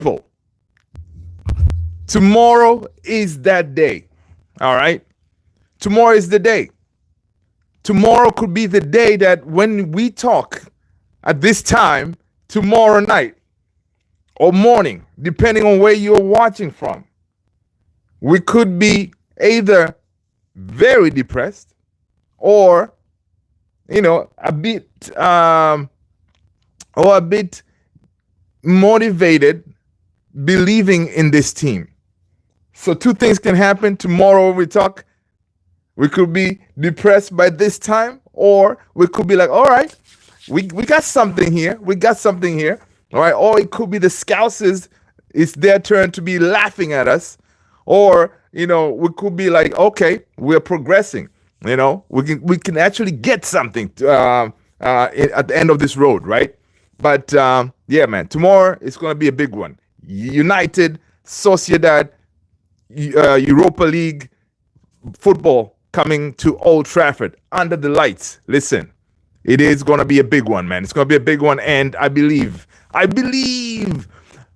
people, tomorrow is that day. All right? Tomorrow is the day. Tomorrow could be the day that when we talk at this time, tomorrow night or morning, depending on where you're watching from, we could be either very depressed or, a bit or a bit motivated, believing in this team. So two things can happen tomorrow. We talk. We could be depressed by this time, or we could be like, all right, we got something here. We got something here. All right. Or it could be the Scousers. It's their turn to be laughing at us. Or, we could be like, okay, we're progressing. We can actually get something at the end of this road, right? But yeah, man, tomorrow it's going to be a big one. United, Sociedad, Europa League football coming to Old Trafford under the lights. Listen, it is going to be a big one, man. It's going to be a big one, and I believe,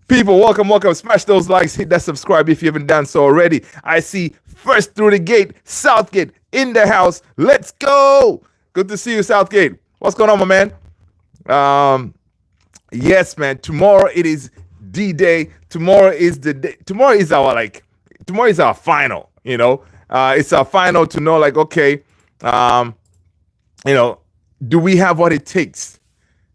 people, welcome. Smash those likes, hit that subscribe if you haven't done so already. I see first through the gate, Southgate in the house. Let's go. Good to see you, Southgate. What's going on, my man? Yes, man. Tomorrow it is D-Day. Tomorrow is the day. Tomorrow is our final. It's our final to know, like, okay, do we have what it takes,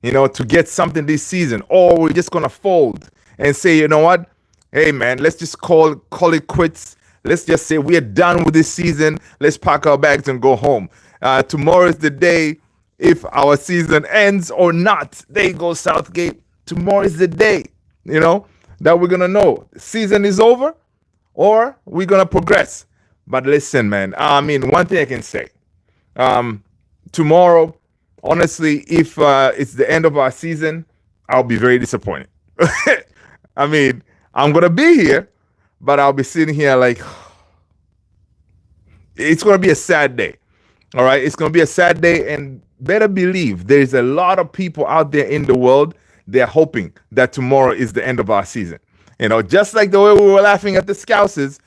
to get something this season, or we're just gonna fold and say, you know what, hey man, let's just call it quits. Let's just say we are done with this season. Let's pack our bags and go home. Tomorrow is the day. If our season ends or not, there you go, Southgate. Tomorrow is the day, that we're gonna know season is over or we're gonna progress. But listen, man, one thing I can say, tomorrow, honestly, if it's the end of our season, I'll be very disappointed. I'm going to be here, but I'll be sitting here like, it's going to be a sad day. All right? It's going to be a sad day, and better believe there's a lot of people out there in the world, they're hoping that tomorrow is the end of our season. Just like the way we were laughing at the Scousers,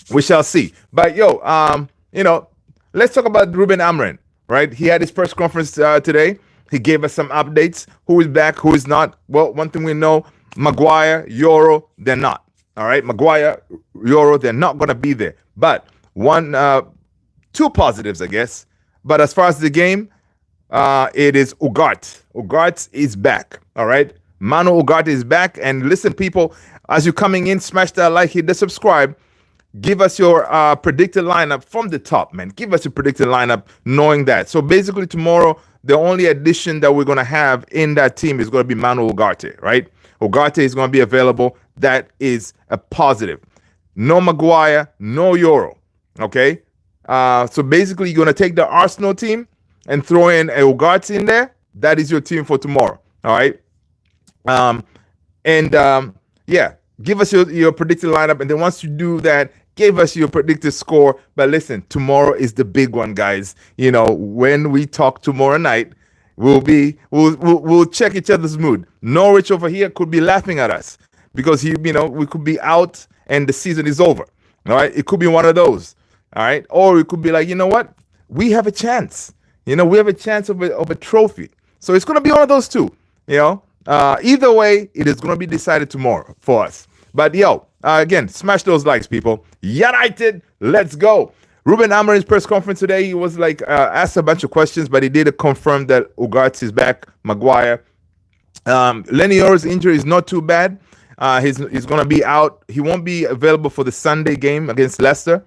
we shall see. But let's talk about Ruben Amorim, right? He had his press conference today. He gave us some updates. Who is back? Who is not? Well, one thing we know, Maguire, Euro, they're not. All right, Maguire, Euro, they're not going to be there. But two positives, I guess. But as far as the game, it is Ugarte. Ugarte is back. All right, Manu Ugarte is back. And listen, people, as you're coming in, smash that like, hit the subscribe. Give us your predicted lineup from the top, man. Give us your predicted lineup knowing that. So basically tomorrow, the only addition that we're going to have in that team is going to be Manu Ugarte, right? Ugarte is going to be available. That is a positive. No Maguire, no Euro, okay? So basically, you're going to take the Arsenal team and throw in a Ugarte in there. That is your team for tomorrow, all right? Yeah, give us your predicted lineup. And then once you do that, give us your predicted score. But listen, tomorrow is the big one, guys. When we talk tomorrow night, we'll check each other's mood. Norwich over here could be laughing at us because we could be out and the season is over. All right, it could be one of those. All right, or it could be like, you know what, we have a chance. We have a chance of a trophy. So it's gonna be one of those two. Either way, it is gonna be decided tomorrow for us. But again, smash those likes, people. United, let's go. Ruben Amorim's press conference today, he was like asked a bunch of questions, but he did confirm that Ugarte is back, Maguire. Lenny Orr's injury is not too bad. He's going to be out. He won't be available for the Sunday game against Leicester,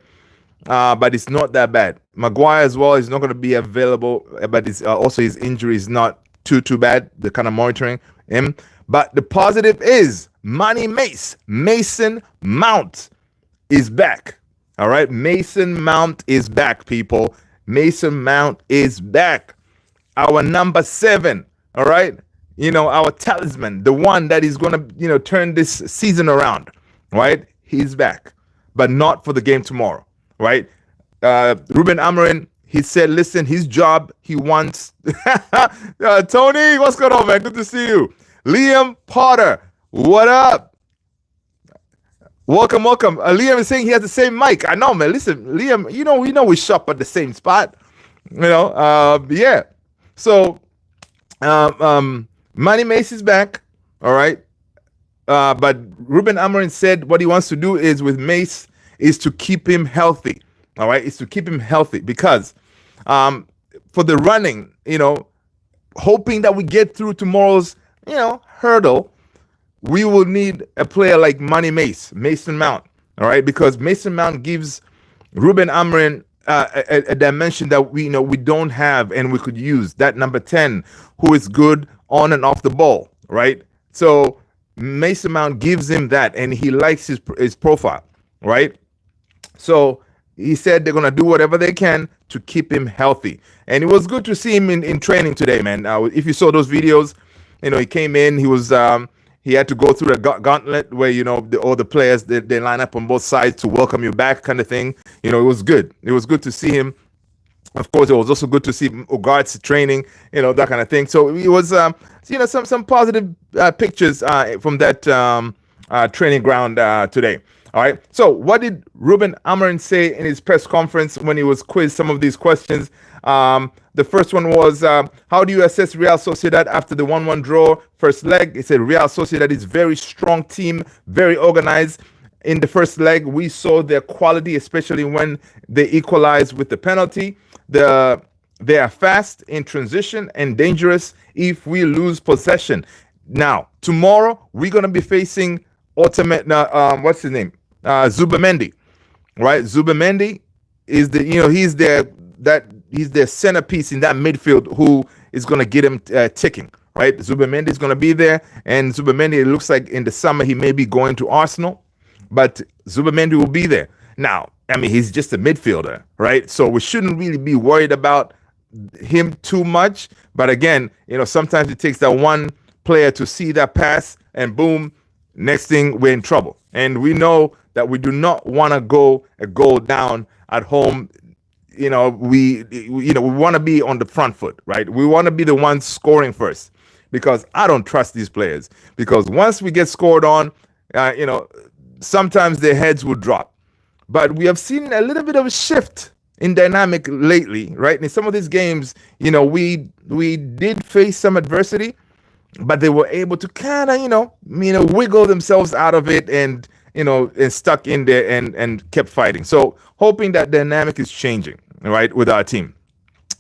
but it's not that bad. Maguire as well is not going to be available, but it's, also his injury is not too bad. They're kind of monitoring him. But the positive is Mason Mount is back. All right, Mason Mount is back, people. Mason Mount is back. Our number 7, all right? Our talisman, the one that is going to, turn this season around, right? He's back, but not for the game tomorrow, right? Ruben Amorim, he said, listen, his job, he wants... Tony, what's going on, man? Good to see you. Liam Potter, What up? Welcome, welcome. Liam is saying he has the same mic. I know, man. Listen, Liam, we know we shop at the same spot. Yeah. So, Manny Mace is back. All right. But Ruben Amorim said what he wants to do is with Mace is to keep him healthy. All right. Is to keep him healthy because for the running, hoping that we get through tomorrow's, hurdle, we will need a player like Mason Mount, all right, because Mason Mount gives Ruben Amorim a dimension that we don't have and we could use. That number 10, who is good on and off the ball, right? So Mason Mount gives him that, and he likes his profile, right? So he said they're gonna do whatever they can to keep him healthy, and it was good to see him in training today, man. If you saw those videos, he came in, he was. He had to go through the gauntlet where all the players they line up on both sides to welcome you back, kind of thing. It was good. It was good to see him. Of course, it was also good to see Ugart's training, that kind of thing. So it was, some positive pictures from that training ground today. All right. So what did Ruben Amorim say in his press conference when he was quizzed some of these questions? The first one was, how do you assess Real Sociedad after the 1-1 draw first leg? He said Real Sociedad is very strong team, very organized. In the first leg, we saw their quality, especially when they equalized with the penalty. They are fast in transition and dangerous if we lose possession. Now, tomorrow, we're going to be facing what's his name? Zubamendi, right? Zubamendi is he's their centerpiece in that midfield who is going to get him ticking, right? Zubamendi is going to be there, and Zubamendi, it looks like in the summer he may be going to Arsenal, but Zubamendi will be there. Now, I mean, he's just a midfielder, right? So we shouldn't really be worried about him too much. But again, sometimes it takes that one player to see that pass, and boom, next thing we're in trouble. And we know that we do not want to go a goal down at home. We want to be on the front foot, right? We want to be the ones scoring first, because I don't trust these players. Because once we get scored on, sometimes their heads will drop. But we have seen a little bit of a shift in dynamic lately, right? In some of these games, we did face some adversity, but they were able to kind of, wiggle themselves out of it and stuck in there and kept fighting. So hoping that dynamic is changing, right, with our team.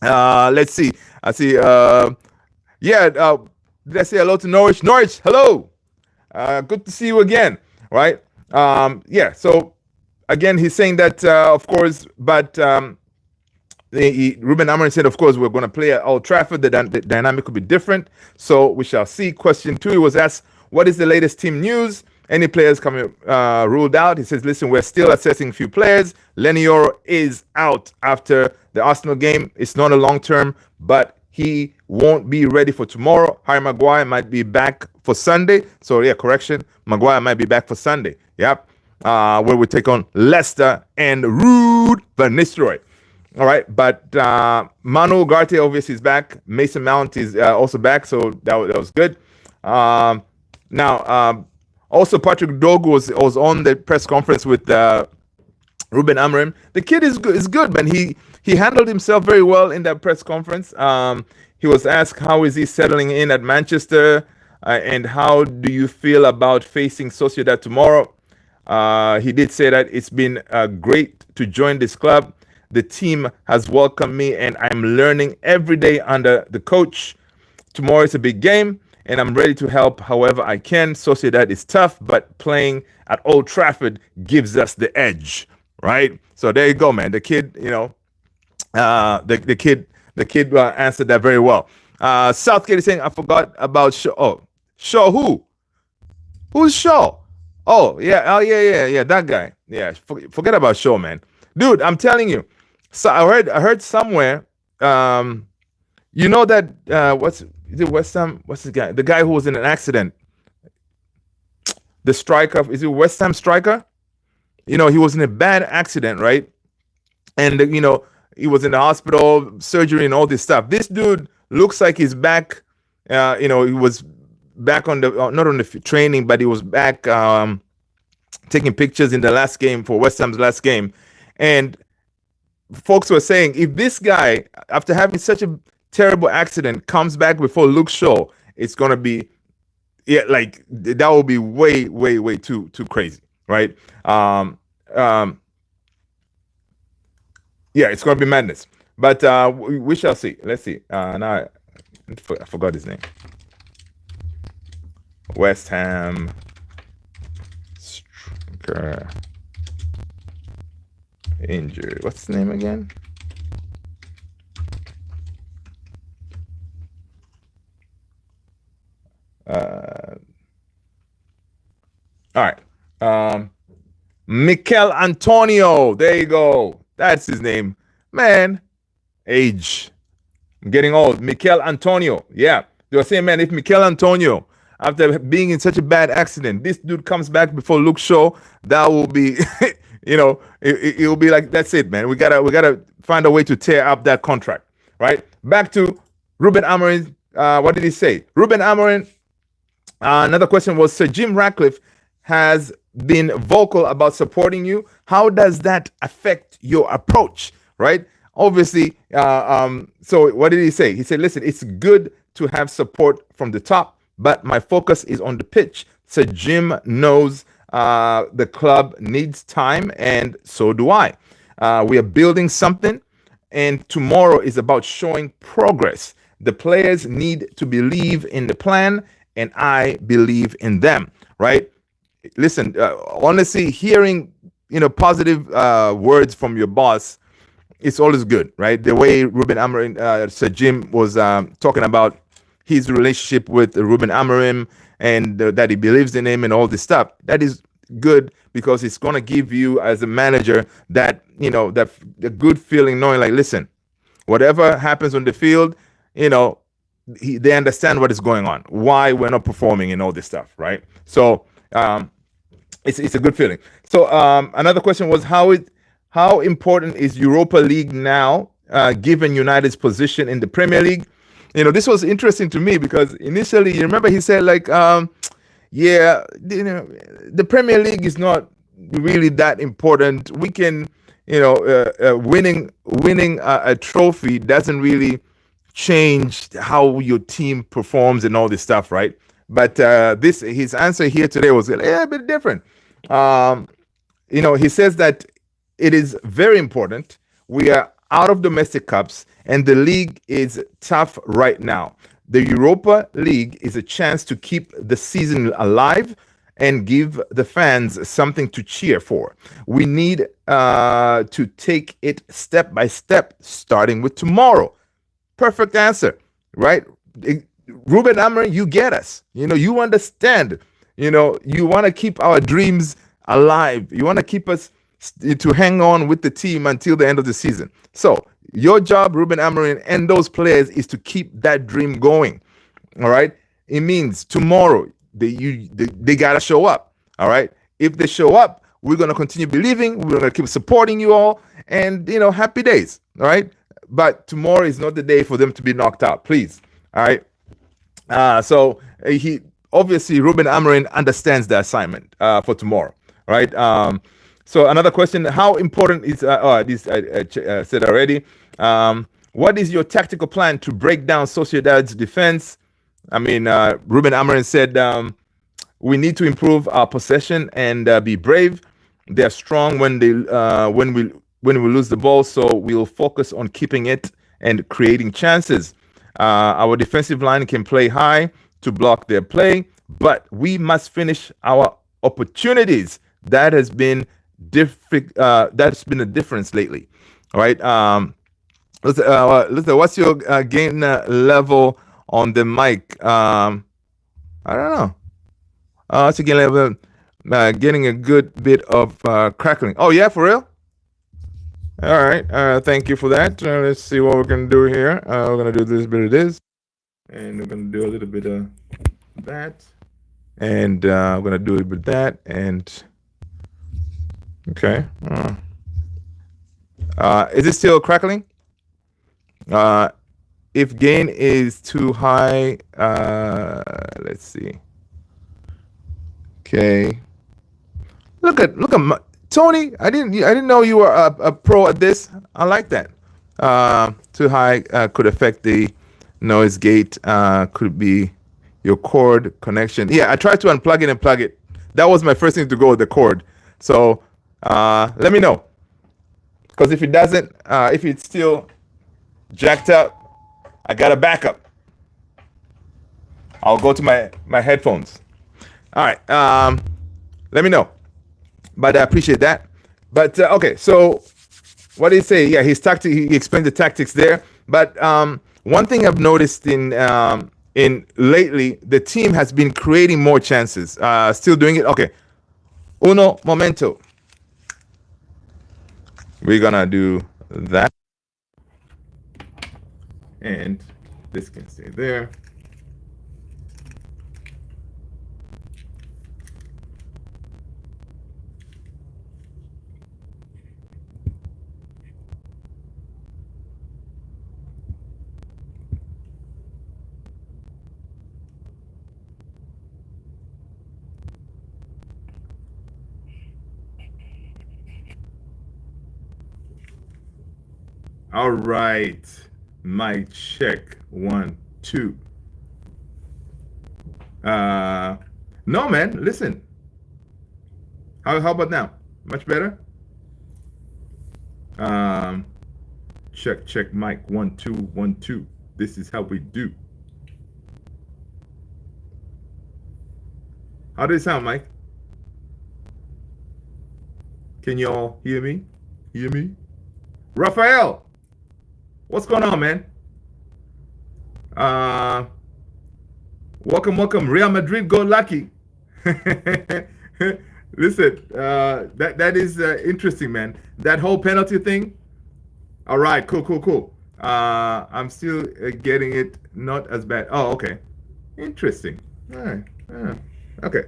Let's see. I see. Did I say hello to Norwich? Norwich, hello. Good to see you again, right? So again, he's saying that, of course, but Ruben Amorim said, of course, we're going to play at Old Trafford. The dynamic could be different, so we shall see. Question 2, he was asked, what is the latest team news? Any players coming ruled out? He says, listen, we're still assessing a few players. Lenior is out after the Arsenal game. It's not a long term, but he won't be ready for tomorrow. Harry Maguire might be back for Sunday. So, correction. Maguire might be back for Sunday. Yep. Where we take on Leicester and Ruud van Nistelrooy. All right. But Manu Ugarte obviously is back. Mason Mount is also back. So that was good. Also, Patrick Dogu was on the press conference with Ruben Amorim. The kid is good, man. He handled himself very well in that press conference. He was asked, how is he settling in at Manchester? And how do you feel about facing Sociedad tomorrow? He did say that it's been great to join this club. The team has welcomed me, and I'm learning every day under the coach. Tomorrow is a big game, and I'm ready to help however I can. Sociedad is tough, but playing at Old Trafford gives us the edge, right? So there you go, man. The kid, the kid answered that very well. Southgate is saying, I forgot about Shaw. Oh, Shaw who? Who's Shaw? Oh, yeah, that guy. Yeah, forget about Shaw, man. Dude, I'm telling you. So I heard somewhere, that what's West Ham? What's the guy? The guy who was in an accident. The striker, is it West Ham striker? He was in a bad accident, right? And he was in the hospital, surgery, and all this stuff. This dude looks like he's back. He was back on the not on the training, but he was back taking pictures in the last game for West Ham's last game, and folks were saying if this guy, after having such a terrible accident, comes back before Luke Shaw, it's gonna be like that will be way too crazy, right? Yeah, it's gonna be madness. But we shall see. Let's see. Now I forgot his name. West Ham striker injured. What's his name again? All right. Mikel Antonio. There you go. That's his name. Man, age. I'm getting old. Mikel Antonio. Yeah. They were saying, man, if Mikel Antonio, after being in such a bad accident, this dude comes back before Luke Shaw, that will be, it will be like, that's it, man. We gotta find a way to tear up that contract, right? Back to Ruben Amorim. What did he say? Ruben Amorim. Another question was, Sir Jim Ratcliffe has been vocal about supporting you. How does that affect your approach, right? Obviously, so what did he say? He said, listen, it's good to have support from the top, but my focus is on the pitch. Sir Jim knows the club needs time, and so do I. We are building something, and tomorrow is about showing progress. The players need to believe in the plan, and I believe in them, right? Listen, honestly, hearing positive words from your boss, it's always good, right? The way Ruben Amorim, Sir Jim was talking about his relationship with Ruben Amorim and that he believes in him and all this stuff, that is good because it's going to give you as a manager that that the good feeling, knowing like, listen, whatever happens on the field, they understand what is going on, why we're not performing and all this stuff, right? So it's a good feeling. So another question was how important is Europa League now, given United's position in the Premier League? This was interesting to me because initially, you remember he said like, yeah, the Premier League is not really that important. We can, winning a trophy doesn't really change how your team performs and all this stuff, right? But his answer here today was a bit different. He says that it is very important. We are out of domestic cups, and the league is tough right now. The Europa League is a chance to keep the season alive and give the fans something to cheer for. We need to take it step by step, starting with tomorrow. Perfect answer, right? Ruben Amorim, you get us. You understand. You want to keep our dreams alive. You want to keep us to hang on with the team until the end of the season. So your job, Ruben Amorim, and those players is to keep that dream going. All right. It means tomorrow they gotta show up. All right. If they show up, we're gonna continue believing. We're gonna keep supporting you all, and happy days. All right. But tomorrow is not the day for them to be knocked out. Please. All right. So he obviously Ruben Amorim understands the assignment for tomorrow. Right. So another question: how important is this? I said already. What is your tactical plan to break down Sociedad's defense? I mean, Ruben Amorim said we need to improve our possession and be brave. They're strong when we lose the ball, so we'll focus on keeping it and creating chances. Our defensive line can play high to block their play, but we must finish our opportunities. That has been that's been a difference lately. All right. Listen, what's your gain level on the mic? I don't know. What's your gain level? Getting a good bit of crackling. Oh yeah, for real? All right. Thank you for that. Let's see what we're gonna do here. We're gonna do this bit of this, and we're gonna do a little bit of that, and we're gonna do a bit of that, and okay. Is it still crackling? if gain is too high, let's see. Okay. Look at Tony. I didn't know you were a pro at this. I like that. Too high could affect the noise gate. Could be your cord connection. Yeah, I tried to unplug it and plug it. That was my first thing to go with the cord. So let me know, because if it doesn't, if it's still jacked up, I got a backup. I'll go to my headphones. All right. Let me know. But I appreciate that. But okay, so what did he say? Yeah, he explained the tactics there. But one thing I've noticed in lately, the team has been creating more chances. Still doing it. Okay, uno momento. We're gonna do that, and this can stay there. All right, mic check 1 2. No, man, listen. How about now? Much better. Check mic 1 2 1 2. This is how we do. How does it sound, Mike? Can y'all hear me? Hear me? Rafael, what's going on, man? Welcome. Real Madrid go lucky. Listen, that is interesting, man. That whole penalty thing. All right, cool. I'm still getting it not as bad. Oh, okay. Interesting. All right. Okay.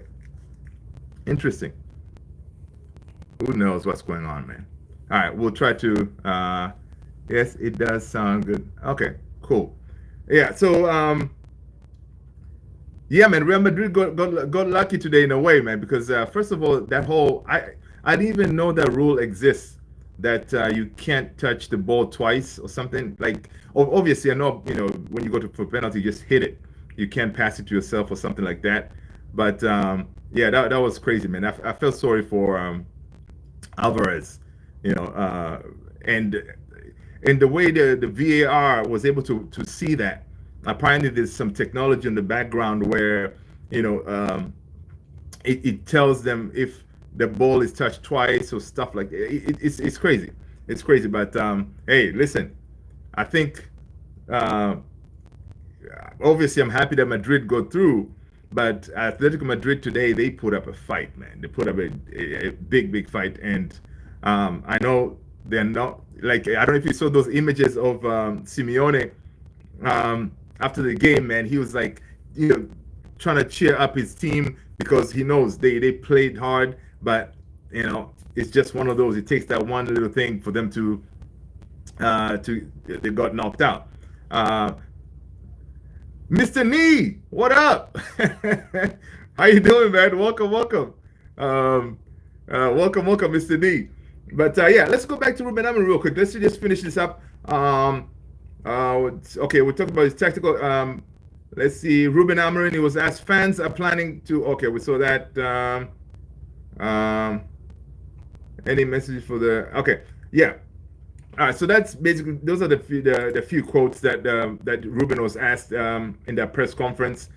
Interesting. Who knows what's going on, man? All right, we'll try to. Yes, it does sound good. Okay, cool. Yeah. So, yeah, man, Real Madrid got lucky today in a way, man, because first of all, that whole I didn't even know that rule exists, that you can't touch the ball twice or something. Like, obviously, I know, when you go for penalty, you just hit it. You can't pass it to yourself or something like that. But yeah, that was crazy, man. I felt sorry for Alvarez, and the way the VAR was able to see that. Apparently, there's some technology in the background where it tells them if the ball is touched twice or stuff like that. It's crazy. It's crazy. But hey, listen, I think obviously I'm happy that Madrid got through. But Atletico Madrid today, they put up a fight, man. They put up a big fight, and I know they're not like, I don't know if you saw those images of Simeone after the game, man. He was like, trying to cheer up his team because he knows they played hard, but it's just one of those. It takes that one little thing for them to they got knocked out. Mr. Nee, what up? How you doing, man? Welcome. Welcome, Mr. Nee. But yeah, let's go back to Ruben Amorim real quick. Let's just finish this up. Okay, we're talking about his tactical. Let's see. Ruben Amorim, he was asked, fans are planning to. Okay, we saw that. Any message for the? Okay, yeah. All right, so that's basically, those are the few quotes that that Ruben was asked in that press conference.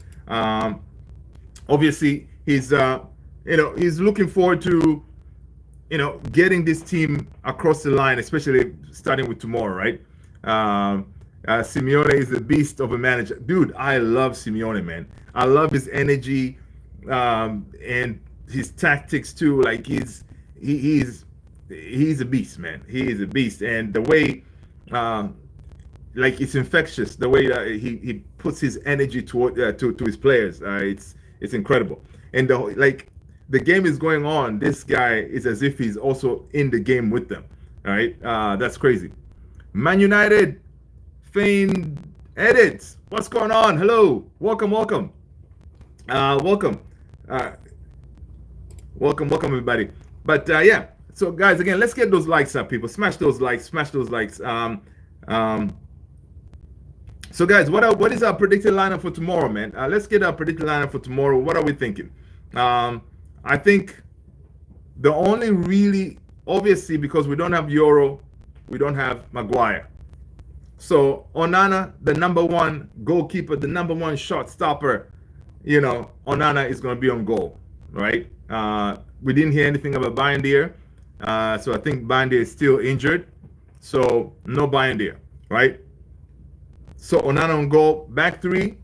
Obviously, he's he's looking forward to getting this team across the line, especially starting with tomorrow, right? Simeone is a beast of a manager, dude. I love Simeone, man. I love his energy and his tactics too. Like he's a beast, man. He is a beast, and the way, like, it's infectious. The way that he puts his energy to his players, it's incredible. And the game is going on. This guy is as if he's also in the game with them. All right, that's crazy. Man United feigned Edit, what's going on? Hello, welcome, welcome, welcome, uh, welcome, everybody. But yeah, so guys, again, let's get those likes up, people. Smash those likes, smash those likes. Um, so guys, what is our predicted lineup for tomorrow, man? Let's get our predicted lineup for tomorrow. What are we thinking? I think the only really, obviously, because we don't have Euro, we don't have Maguire. So Onana, the number one goalkeeper, the number one shot stopper, Onana is going to be on goal, right? We didn't hear anything about Bindier, so I think Bindier is still injured, so no Bindier, right? So Onana on goal, back three.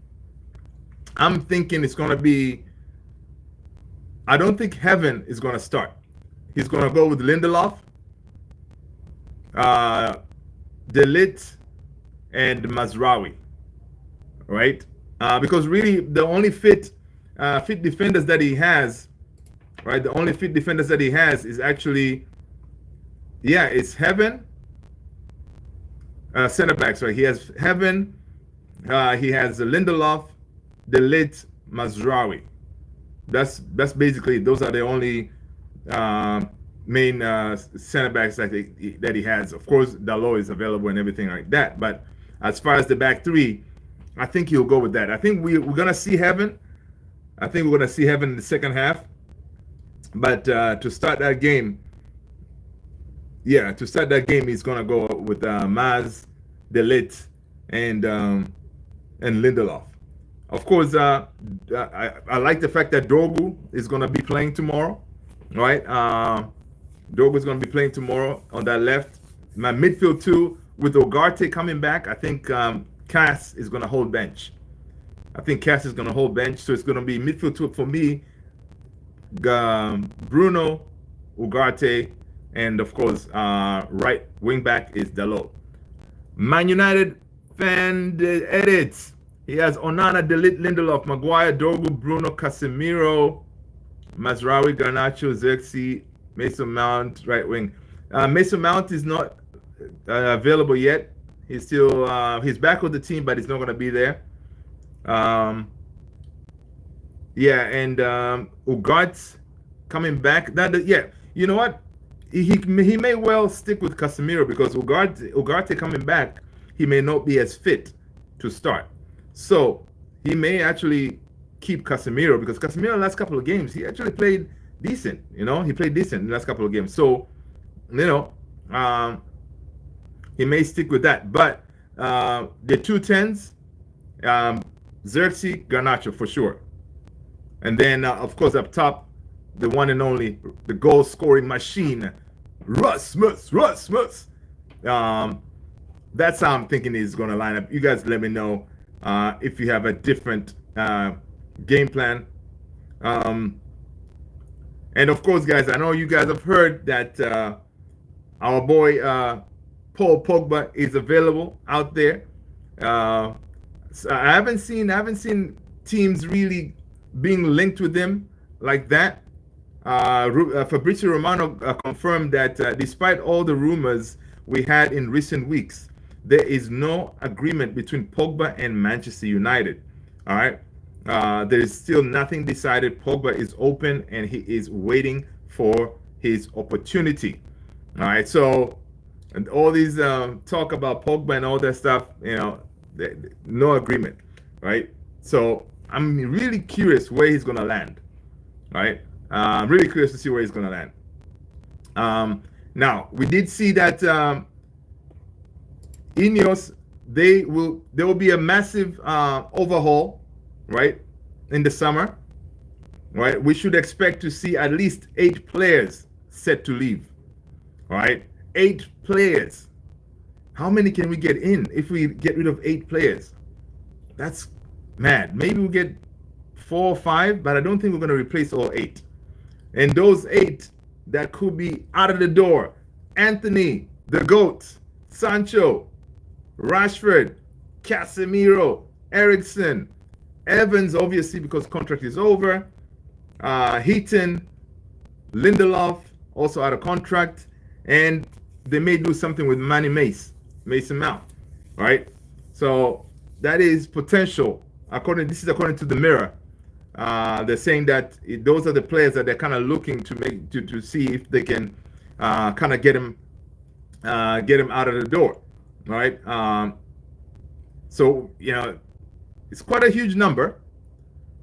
I'm thinking it's going to be. I don't think Heaven is going to start. He's going to go with Lindelof, De Ligt, and Mazraoui, right? Because really the only fit defenders that he has, right? The only fit defenders that he has is actually, it's Heaven, center backs, right? He has Heaven, he has Lindelof, De Ligt, Mazraoui. That's basically, those are the only main center backs that he has. Of course, Dalot is available and everything like that, but as far as the back three, I think he'll go with that. I think we're going to see Heaven. I think we're going to see Heaven in the second half. But to start that game, he's going to go with Maz, De Ligt, and Lindelof. Of course, I like the fact that Dorgu is going to be playing tomorrow, right? Dorgu is going to be playing tomorrow on that left. My midfield too, with Ugarte coming back, I think Cass is going to hold bench. So it's going to be midfield two for me, Bruno, Ugarte, and of course, right wing back is Dalot. Man United fan edits. He has Onana, De Ligt, Lindelof, Maguire, Dorgu, Bruno, Casemiro, Mazraoui, Garnacho, Xerxes, Mason Mount, right wing. Mason Mount is not available yet. He's still he's back with the team, but he's not going to be there. And Ugarte coming back. You know what? He may well stick with Casemiro because Ugarte coming back, he may not be as fit to start. So he may actually keep Casemiro because Casemiro last couple of games, he actually played decent. He played decent in the last couple of games. So, he may stick with that. But the 2 10s, Xerxes, Garnacho for sure. And then, of course, up top, the one and only, the goal-scoring machine, Rasmus. That's how I'm thinking he's going to line up. You guys let me know if you have a different game plan. And of course, guys, I know you guys have heard that our boy Paul Pogba is available out there. So I haven't seen teams really being linked with him like that. Fabrizio Romano confirmed that despite all the rumors we had in recent weeks, there is no agreement between Pogba and Manchester United. All right. There is still nothing decided. Pogba is open and he is waiting for his opportunity. All right. So, and all these talk about Pogba and all that stuff, no agreement. Right. So I'm really curious where he's going to land. Right. I'm really curious to see where he's going to land. Now, we did see that Ineos, there will be a massive overhaul, right, in the summer, right? We should expect to see at least 8 players set to leave, right? 8 players. How many can we get in if we get rid of 8 players? That's mad. Maybe we'll get 4 or 5, but I don't think we're going to replace all 8. And those 8 that could be out of the door: Anthony, the GOAT, Sancho, Rashford, Casemiro, Eriksen, Evans, obviously because contract is over, Heaton, Lindelof, also out of contract, and they may do something with Mason Mount, right? So that is potential. This is according to the Mirror. They're saying that those are the players that they're kind of looking to make to see if they can kind of get him out of the door, right? So it's quite a huge number.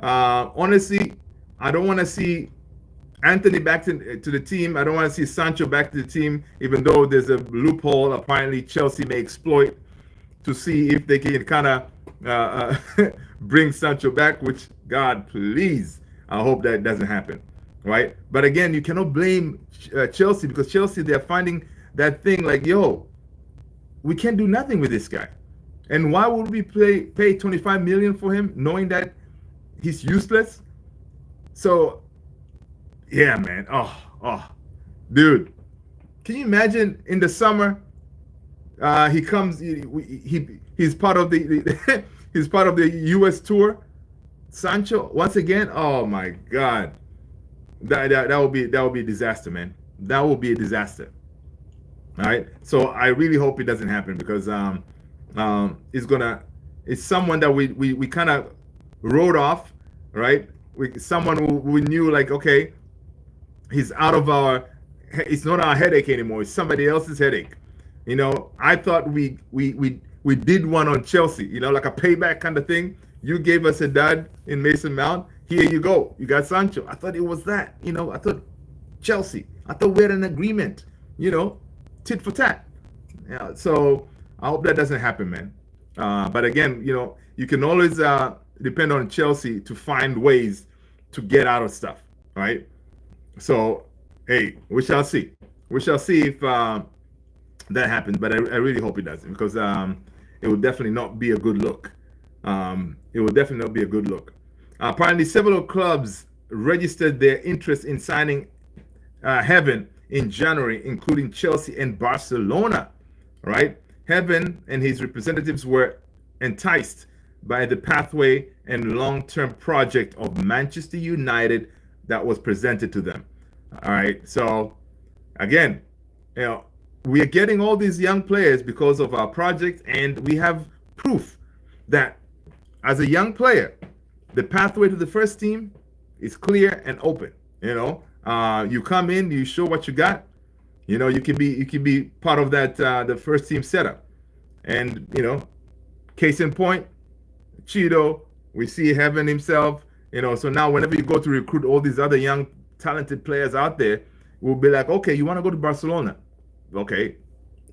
Honestly, I don't want to see Anthony back to the team. I don't want to see Sancho back to the team, even though there's a loophole apparently Chelsea may exploit to see if they can kind of bring Sancho back, which, God, please, I hope that doesn't happen, right? But again, you cannot blame Chelsea, because Chelsea, they're finding that thing like, yo, we can't do nothing with this guy. And why would we pay 25 million for him, knowing that he's useless? So, yeah, man. Oh, dude, can you imagine in the summer? He comes. He's part of the he's part of the U.S. tour. Sancho once again. Oh my God, that will be a disaster, man. That will be a disaster. All right. So I really hope it doesn't happen, because it's someone that we kind of wrote off, right? Someone who we knew, like, okay, he's out of it's not our headache anymore. It's somebody else's headache. I thought we did one on Chelsea, like a payback kind of thing. You gave us a dud in Mason Mount. Here you go. You got Sancho. I thought it was that. I thought Chelsea. I thought we had an agreement, tit for tat. Yeah. So I hope that doesn't happen, man. But again, you can always depend on Chelsea to find ways to get out of stuff, right? So, hey, we shall see. We shall see if that happens, but I really hope it doesn't, because it will definitely not be a good look. It will definitely not be a good look. Apparently, several clubs registered their interest in signing Heaven in January, including Chelsea and Barcelona, right? Heaven and his representatives were enticed by the pathway and long-term project of Manchester United that was presented to them. All right. So, again, we are getting all these young players because of our project, and we have proof that as a young player, the pathway to the first team is clear and open. You come in, you show what you got. You can be part of that the first team setup, and case in point, Cheeto. We see Heaven himself. So now whenever you go to recruit all these other young talented players out there, we'll be like, okay, you want to go to Barcelona? Okay,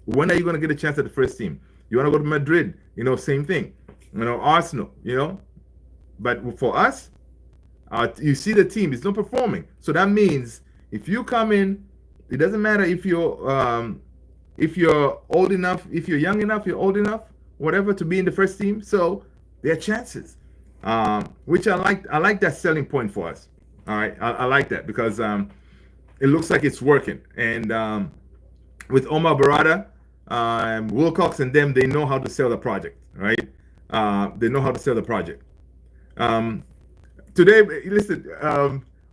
when are you going to get a chance at the first team? You want to go to Madrid? Same thing. Arsenal. But for us, you see the team is not performing. So that means if you come in, it doesn't matter if you're old enough, if you're young enough, you're old enough, whatever, to be in the first team. So there are chances, which I like that selling point for us. All right, I like that, because it looks like it's working. And with Omar Barada, Wilcox and them, they know how to sell the project, right? They know how to sell the project. Today, listen,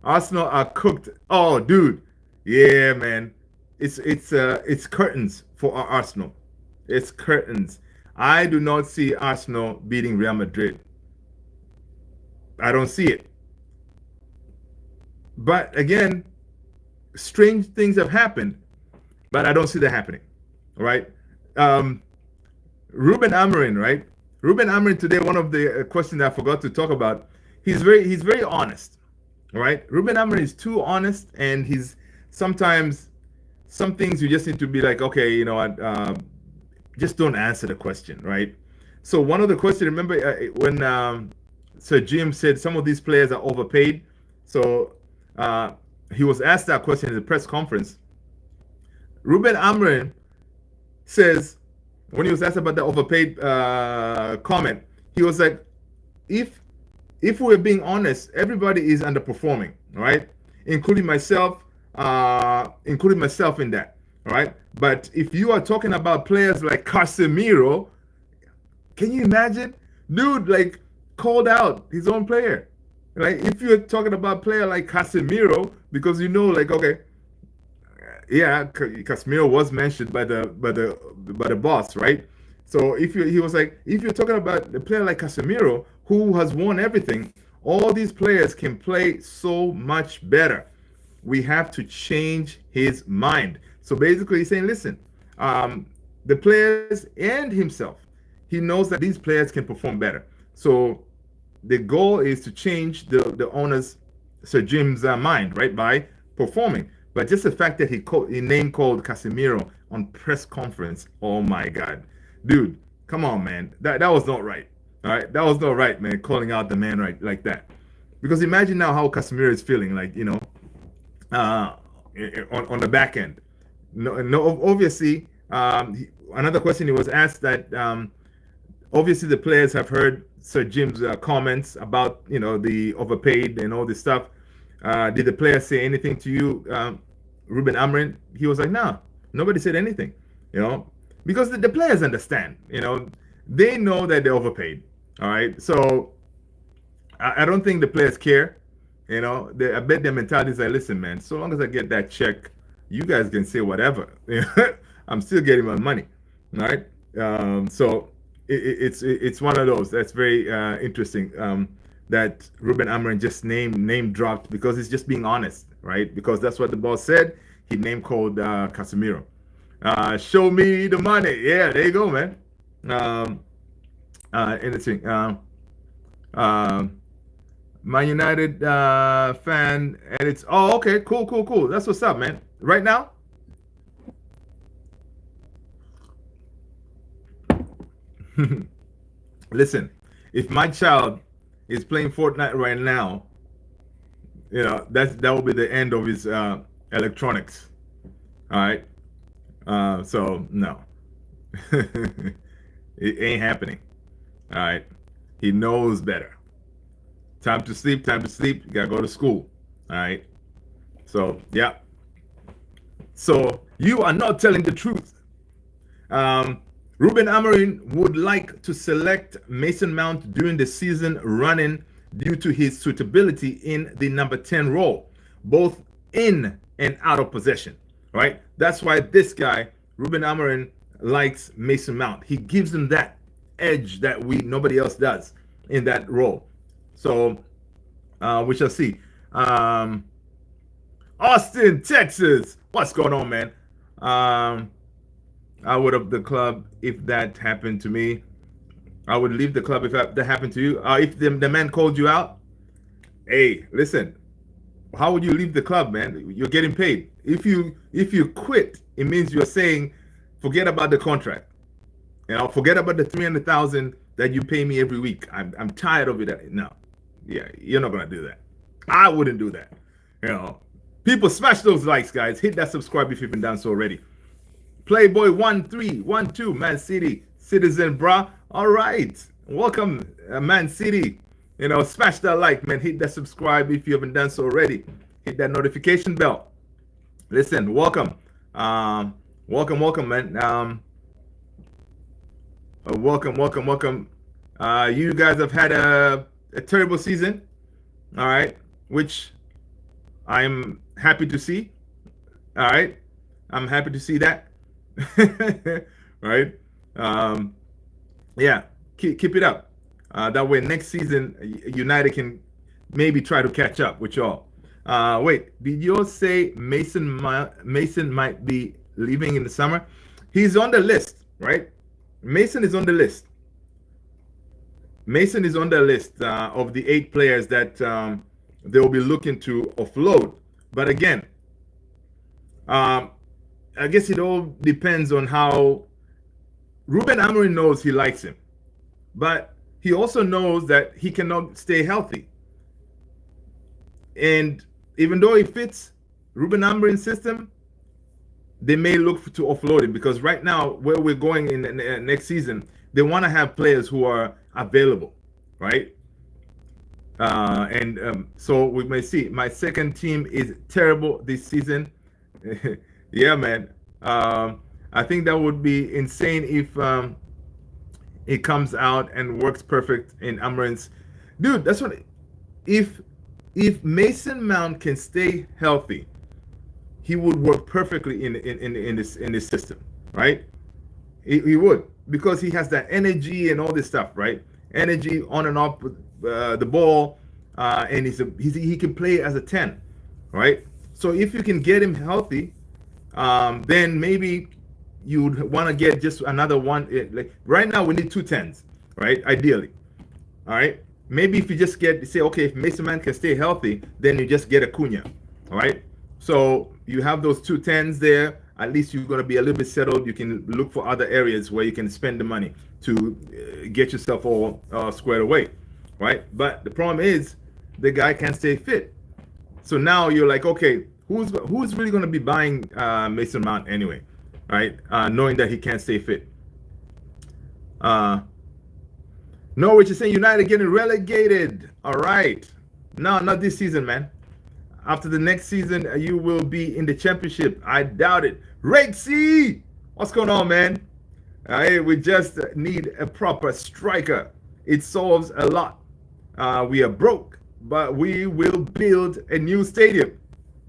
Arsenal are cooked. Oh, dude, yeah, man, it's curtains for our Arsenal. It's curtains. I do not see Arsenal beating Real Madrid. I don't see it. But again, strange things have happened, but I don't see that happening. Right? Ruben Amorim, right? Ruben Amorim today, one of the questions I forgot to talk about, he's very honest. Right? Ruben Amorim is too honest, and he's sometimes some things you just need to be like, okay, just don't answer the question, right? So one of the questions, remember when Sir Jim said some of these players are overpaid? So he was asked that question in the press conference. Ruben Amorim says, when he was asked about the overpaid comment, he was like, if we're being honest, everybody is underperforming, right? Including myself in that, right? But if you are talking about players like Casemiro, can you imagine? Dude, like, called out his own player. Right? If you're talking about a player like Casemiro, because like, okay, yeah, Casemiro was mentioned by the boss, right? So he was like, if you're talking about a player like Casemiro, who has won everything, all these players can play so much better. We have to change his mind. So basically, he's saying, listen, the players and himself, he knows that these players can perform better. So the goal is to change the owner's, Sir Jim's mind, right, by performing. But just the fact that he name called Casemiro on press conference, oh my God, dude, come on, man, that was not right. All right, that was not right, man, calling out the man right like that. Because imagine now how Casemiro is feeling, like, on the back end. No, obviously, another question he was asked that obviously the players have heard Sir Jim's comments about the overpaid and all this stuff. Did the players say anything to you, Ruben Amorim? He was like, no, nobody said anything. Because the players understand. They know that they're overpaid. All right, so I don't think the players care. I bet their mentality is like, listen, man, so long as I get that check, you guys can say whatever. I'm still getting my money, right? So it's one of those that's very interesting that Ruben Amorim just name dropped because he's just being honest, right? Because that's what the boss said. He name called Casemiro. Show me the money. Yeah, there you go, man. Interesting. Man United fan, and it's okay, cool. That's what's up, man. Right now, listen, if my child is playing Fortnite right now, that will be the end of his electronics. All right. So no, it ain't happening. All right. He knows better. Time to sleep. You gotta go to school. All right. So yeah. So you are not telling the truth. Ruben Amorim would like to select Mason Mount during the season running due to his suitability in the number 10 role, both in and out of possession. Right. That's why this guy, Ruben Amorim, likes Mason Mount. He gives him that edge that nobody else does in that role. So we shall see. Austin, Texas. What's going on, man? I would have the club if that happened to me. I would leave the club if that happened to you. If the man called you out, hey, listen, how would you leave the club, man? You're getting paid. If you quit, it means you're saying, forget about the contract. Forget about the $300,000 that you pay me every week. I'm tired of it. No, yeah, you're not gonna do that. I wouldn't do that. People smash those likes, guys. Hit that subscribe if you've been done so already. Playboy 1312, Man City citizen, brah. All right, welcome, Man City. Smash that like, man. Hit that subscribe if you haven't done so already. Hit that notification bell. Listen, welcome, welcome, man. Welcome. You guys have had a terrible season, all right, which I'm happy to see. All right, I'm happy to see that. Right? Yeah, keep it up. That way next season United can maybe try to catch up with y'all. Wait, did you say Mason might be leaving in the summer? He's on the list, right? Mason is on the list. Mason is on the list of the 8 players that they will be looking to offload. But again, I guess it all depends on how Ruben Amorim knows he likes him. But he also knows that he cannot stay healthy. And even though he fits Ruben Amorim's system, they may look to offload him because right now, where we're going in next season, they want to have players who are available, right? So we may see. My second team is terrible this season. Yeah, man. I think that would be insane if it comes out and works perfect in Amorim's. Dude, that's what. If Mason Mount can stay healthy, he would work perfectly in this system, right? He would. because he has that energy and all this stuff, right? Energy on and off with the ball, and he can play as a 10, right? So if you can get him healthy, then maybe you'd want to get just another one. Like right now, we need 2 10s, right? Ideally, all right. Maybe if you just say, okay, if Mason Mount can stay healthy, then you just get Acuna, all right. So you have those 2 10s there. At least you're going to be a little bit settled. You can look for other areas where you can spend the money to get yourself all squared away, right? But the problem is the guy can't stay fit. So now you're like, okay, who's really going to be buying Mason Mount anyway, right? Knowing that he can't stay fit. Norwich is saying United getting relegated. All right. No, not this season, man. After the next season, you will be in the championship. I doubt it. Rexy, what's going on, man? We just need a proper striker. It solves a lot. We are broke, but we will build a new stadium.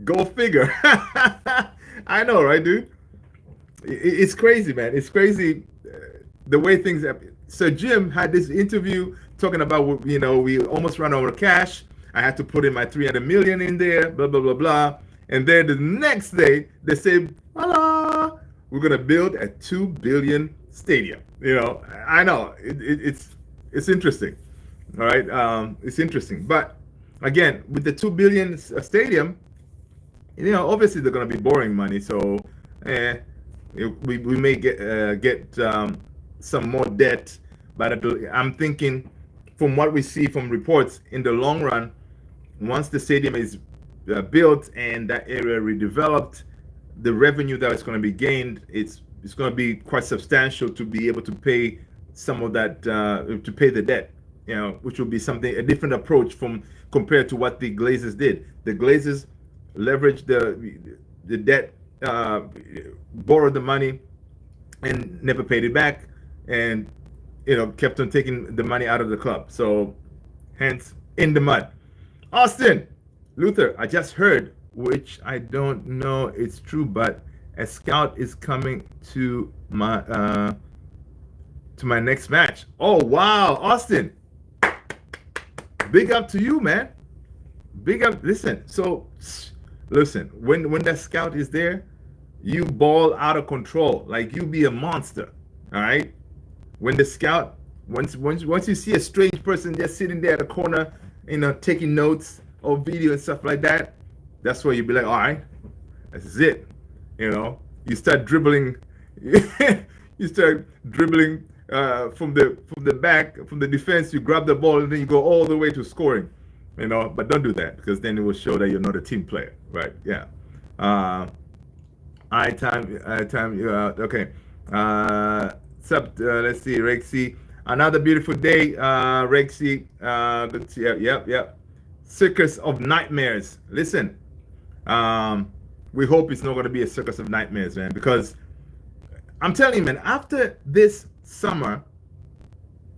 Go figure. I know, right, dude? It's crazy, man. It's crazy the way things happen. So Jim had this interview talking about, we almost ran out of cash. I had to put in my 300 million in there, blah, blah, blah, blah. And then the next day, they say, voila, we're going to build a 2 billion stadium. I know, it's interesting. All right, it's interesting. But again, with the 2 billion stadium, obviously they're going to be borrowing money. So we may get some more debt. But I'm thinking, from what we see from reports, in the long run, once the stadium is built and that area redeveloped, the revenue that is going to be gained, it's going to be quite substantial to be able to pay some of that, to pay the debt, which will be a different approach compared to what the Glazers did. The Glazers leveraged the debt, borrowed the money, and never paid it back, and kept on taking the money out of the club. So, hence, in the mud. Austin, Luther, I just heard, which I don't know it's true, but a scout is coming to my next match. Oh, wow, Austin. Big up to you, man. Big up. Listen, when that scout is there, you ball out of control. Like, you be a monster, all right? When the scout, once you see a strange person just sitting there at the corner, taking notes or video and stuff like that, that's where you be like, all right, this is it. You start dribbling, from the back, from the defense. You grab the ball and then you go all the way to scoring. But don't do that, because then it will show that you're not a team player, right? Yeah. I time you out. Okay. Let's see, Rexy. Another beautiful day, Rexy. Good to see you. Yep. Circus of nightmares. Listen, we hope it's not going to be a circus of nightmares, man, because I'm telling you, man, after this summer,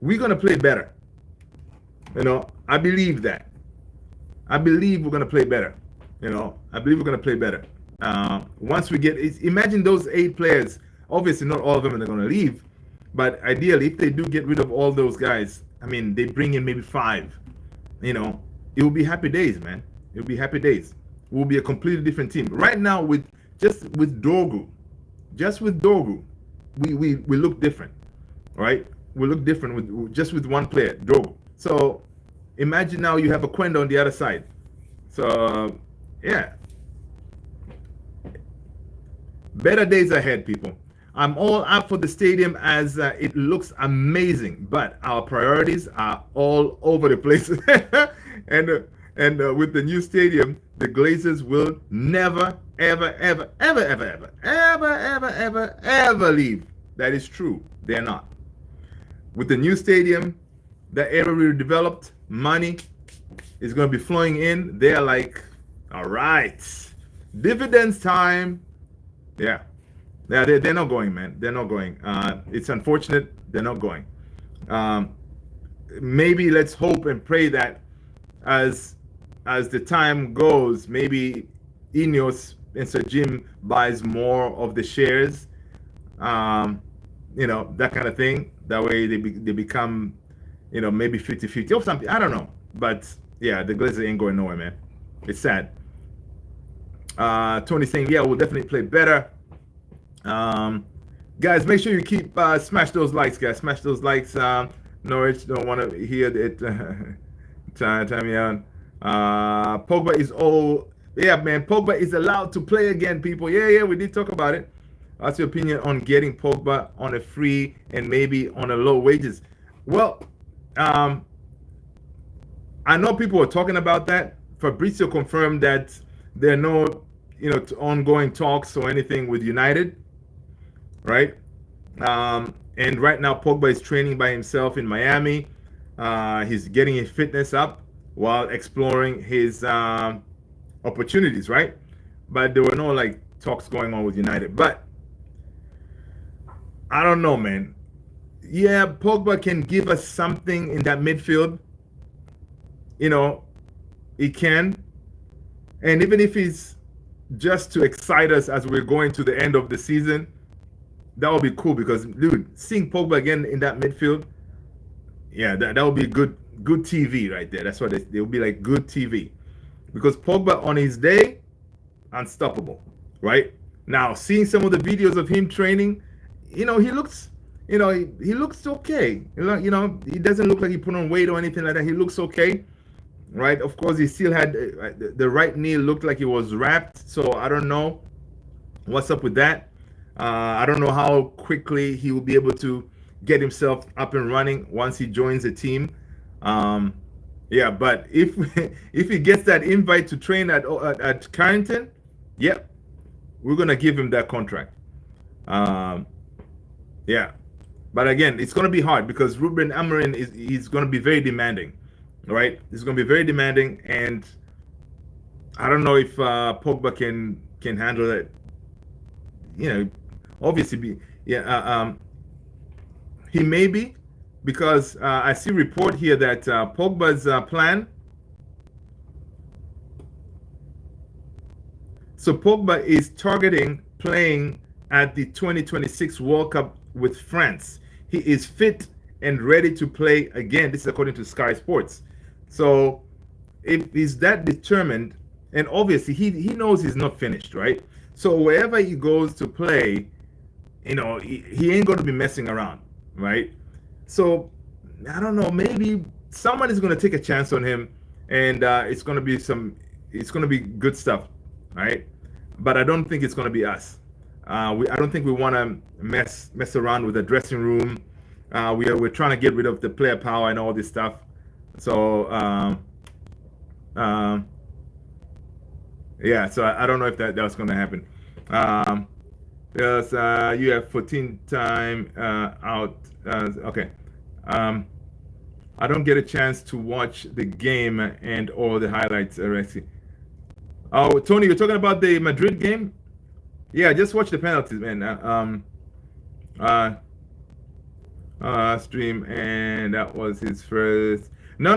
we're going to play better. I believe that. I believe we're going to play better. I believe we're going to play better. Once we imagine those 8 players, obviously not all of them are going to leave, but ideally, if they do get rid of all those guys, they bring in maybe 5, it will be happy days, man. It will be happy days. We'll be a completely different team. Right now, with Dorgu, we look different, right? We look different with one player, Dorgu. So imagine now you have a Quenda on the other side. So yeah, better days ahead, people. I'm all up for the stadium as it looks amazing, but our priorities are all over the place. and with the new stadium, the Glazers will never, ever, ever, ever, ever, ever, ever, ever, ever, ever leave. That is true. They're not. With the new stadium, the area we developed, money is going to be flowing in. They're like, all right, dividends time. Yeah. Yeah, they're not going, man. They're not going. It's unfortunate. They're not going. Maybe let's hope and pray that as the time goes, maybe Ineos and Sir Jim buys more of the shares. that kind of thing. That way they become, maybe 50-50 or something. I don't know. But yeah, the Glazers ain't going nowhere, man. It's sad. Tony saying, yeah, we'll definitely play better. Guys, make sure you keep smash those likes, guys. Smash those likes. Norwich don't want to hear it. Time me out. Pogba is all. Yeah, man. Pogba is allowed to play again, people. Yeah, we did talk about it. What's your opinion on getting Pogba on a free and maybe on a low wages? Well, I know people were talking about that. Fabrizio confirmed that there are no, ongoing talks or anything with United, right? And right now, Pogba is training by himself in Miami. He's getting his fitness up while exploring his opportunities, right? But there were no talks going on with United. But I don't know, man. Yeah, Pogba can give us something in that midfield. He can. And even if he's just to excite us as we're going to the end of the season, that would be cool because, dude, seeing Pogba again in that midfield, yeah, that would be good TV right there. That's what they would be like, good TV. Because Pogba on his day, unstoppable, right? Now, seeing some of the videos of him training, he looks, he looks okay. He doesn't look like he put on weight or anything like that. He looks okay, right? Of course, he still had the right knee looked like it was wrapped. So I don't know what's up with that. I don't know how quickly he will be able to get himself up and running once he joins the team. Yeah, but if he gets that invite to train at Carrington, yep, we're gonna give him that contract. Yeah, but again, it's gonna be hard because Ruben Amorim he's gonna be very demanding, right? He's gonna be very demanding, and I don't know if Pogba can handle it. Obviously, he may be, because I see report here that Pogba's plan. So Pogba is targeting playing at the 2026 World Cup with France. He is fit and ready to play again. This is according to Sky Sports. So if he's that determined, and obviously he knows he's not finished, right? So wherever he goes to play, he ain't going to be messing around, right? So I don't know, maybe someone is going to take a chance on him, and it's going to be good stuff, right? But I don't think it's going to be us. I don't think we want to mess around with the dressing room. We're trying to get rid of the player power and all this stuff. So yeah, so I don't know if that's going to happen. Because you have 14 time out. Okay. I don't get a chance to watch the game and all the highlights, Alexi. Oh, Tony, you're talking about the Madrid game? Yeah, just watch the penalties, man. Stream, and that was his first. No.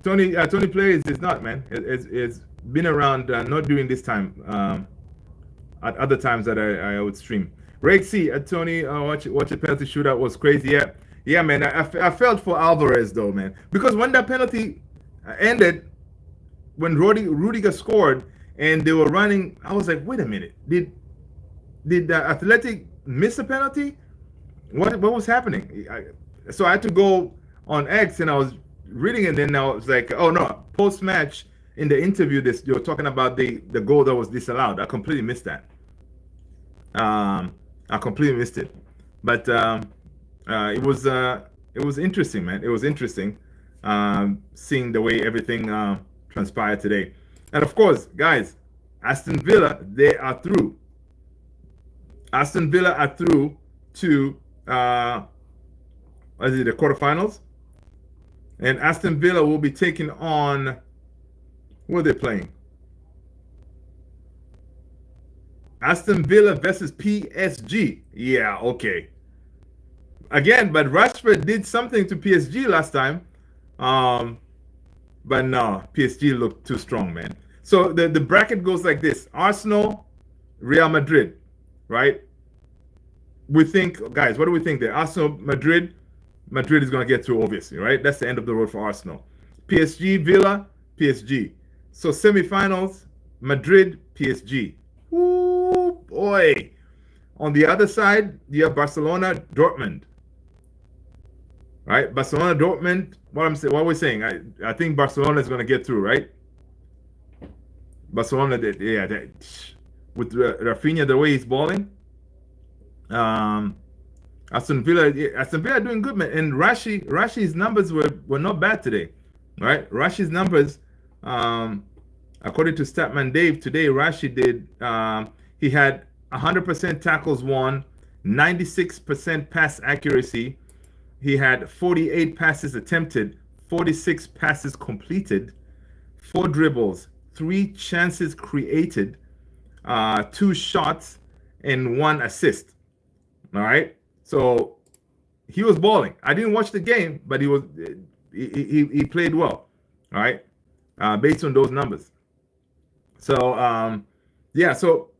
Tony plays is not, man. It's been around, not during this time. At other times that I would stream. Rake C, Tony, watch the penalty shootout was crazy. Yeah, man. I felt for Alvarez though, man, because when that penalty ended, when Rudiger scored and they were running, I was like, wait a minute, did the Athletic miss a penalty? What was happening? So I had to go on X and I was reading, and then I was like, oh no, post match. In the interview, you're talking about the goal that was disallowed. I completely missed that. I completely missed it. But it was interesting, man. It was interesting seeing the way everything transpired today. And of course, guys, Aston Villa, they are through. Aston Villa are through to the quarterfinals. And Aston Villa will be taking on. What are they playing? Aston Villa versus PSG. Yeah, okay. Again, but Rashford did something to PSG last time. But no, PSG looked too strong, man. So the bracket goes like this. Arsenal, Real Madrid, right? we think, guys, what do we think there? Arsenal, Madrid. Madrid is going to get through, obviously, right? That's the end of the road for Arsenal. PSG, Villa, PSG. So semifinals, Madrid, PSG. Ooh, boy. On the other side, you have Barcelona, Dortmund. Right? Barcelona, Dortmund. What we're saying, I think Barcelona is going to get through, right? Barcelona, with Rafinha, the way he's balling. Aston Villa are doing good, man. And Rashi's numbers were not bad today, right? Rashi's numbers, according to Statman Dave, today Rashi did. He had 100% tackles won, 96% pass accuracy. He had 48 passes attempted, 46 passes completed, 4 dribbles, 3 chances created, 2 shots, and 1 assist. All right. So he was balling. I didn't watch the game, but he played well. All right. Based on those numbers. So yeah, so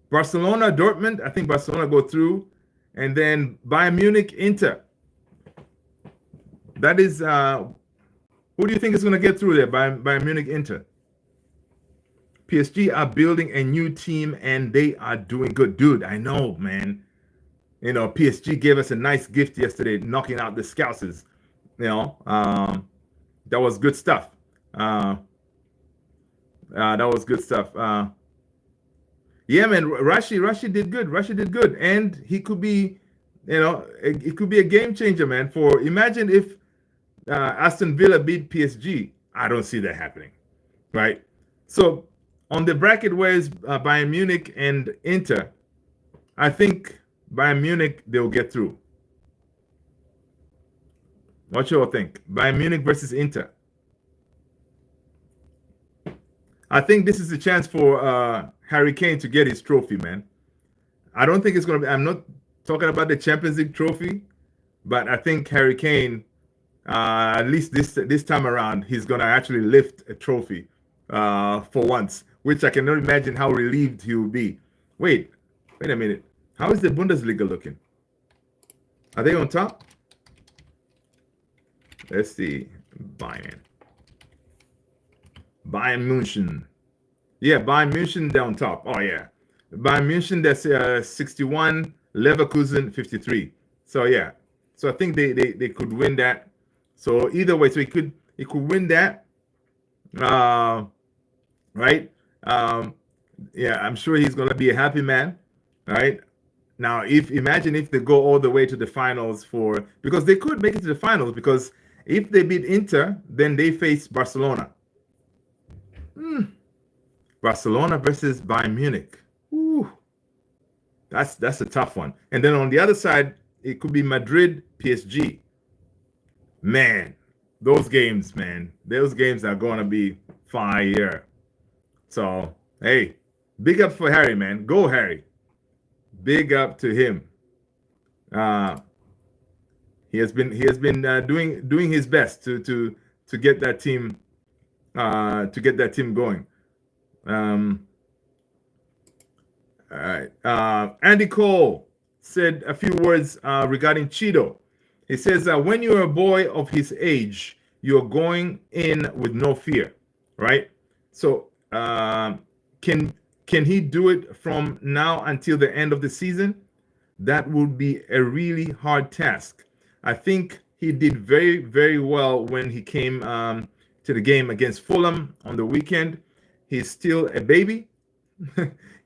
Barcelona, Dortmund, I think Barcelona go through, and then Bayern Munich, Inter. That is who do you think is going to get through there? Bayern Munich, Inter. PSG are building a new team and they are doing good. Dude, I know, man. You know, PSG gave us a nice gift yesterday, knocking out the Scousers. You know, that was good stuff. That was good stuff. Yeah, man, Rashi did good. Rashi did good, and he could be, you know, it could be a game changer, man. For imagine if Aston Villa beat PSG. I don't see that happening, right? So on the bracket where is Bayern Munich and Inter, I think Bayern Munich, they'll get through. What you all think? Bayern Munich versus Inter. I think this is a chance for Harry Kane to get his trophy, man. I don't think it's going to be, I'm not talking about the Champions League trophy, but I think Harry Kane, at least this time around, he's going to actually lift a trophy for once, which I cannot imagine how relieved he will be. Wait a minute. How is the Bundesliga looking? Are they on top? Let's see. Bayern München. Yeah, Bayern München, they're on top. Oh, yeah. Bayern München, that's 61. Leverkusen, 53. So, yeah. So, I think they could win that. So, either way, so he could win that. Right? Yeah, I'm sure he's going to be a happy man. Right? Now, imagine if they go all the way to the finals because they could make it to the finals, because if they beat Inter, then they face Barcelona. Barcelona versus Bayern Munich. Ooh, that's a tough one. And then on the other side, it could be Madrid, PSG. Man, those games are going to be fire. So, hey, big up for Harry, man. Go, Harry. Big up to him. He has been doing his best to get that team going. All right. Andy Cole said a few words regarding Cheeto. He says when you're a boy of his age, you're going in with no fear, right? So can he do it from now until the end of the season? That would be a really hard task. I think he did very, very well when he came to the game against Fulham on the weekend. He's still a baby.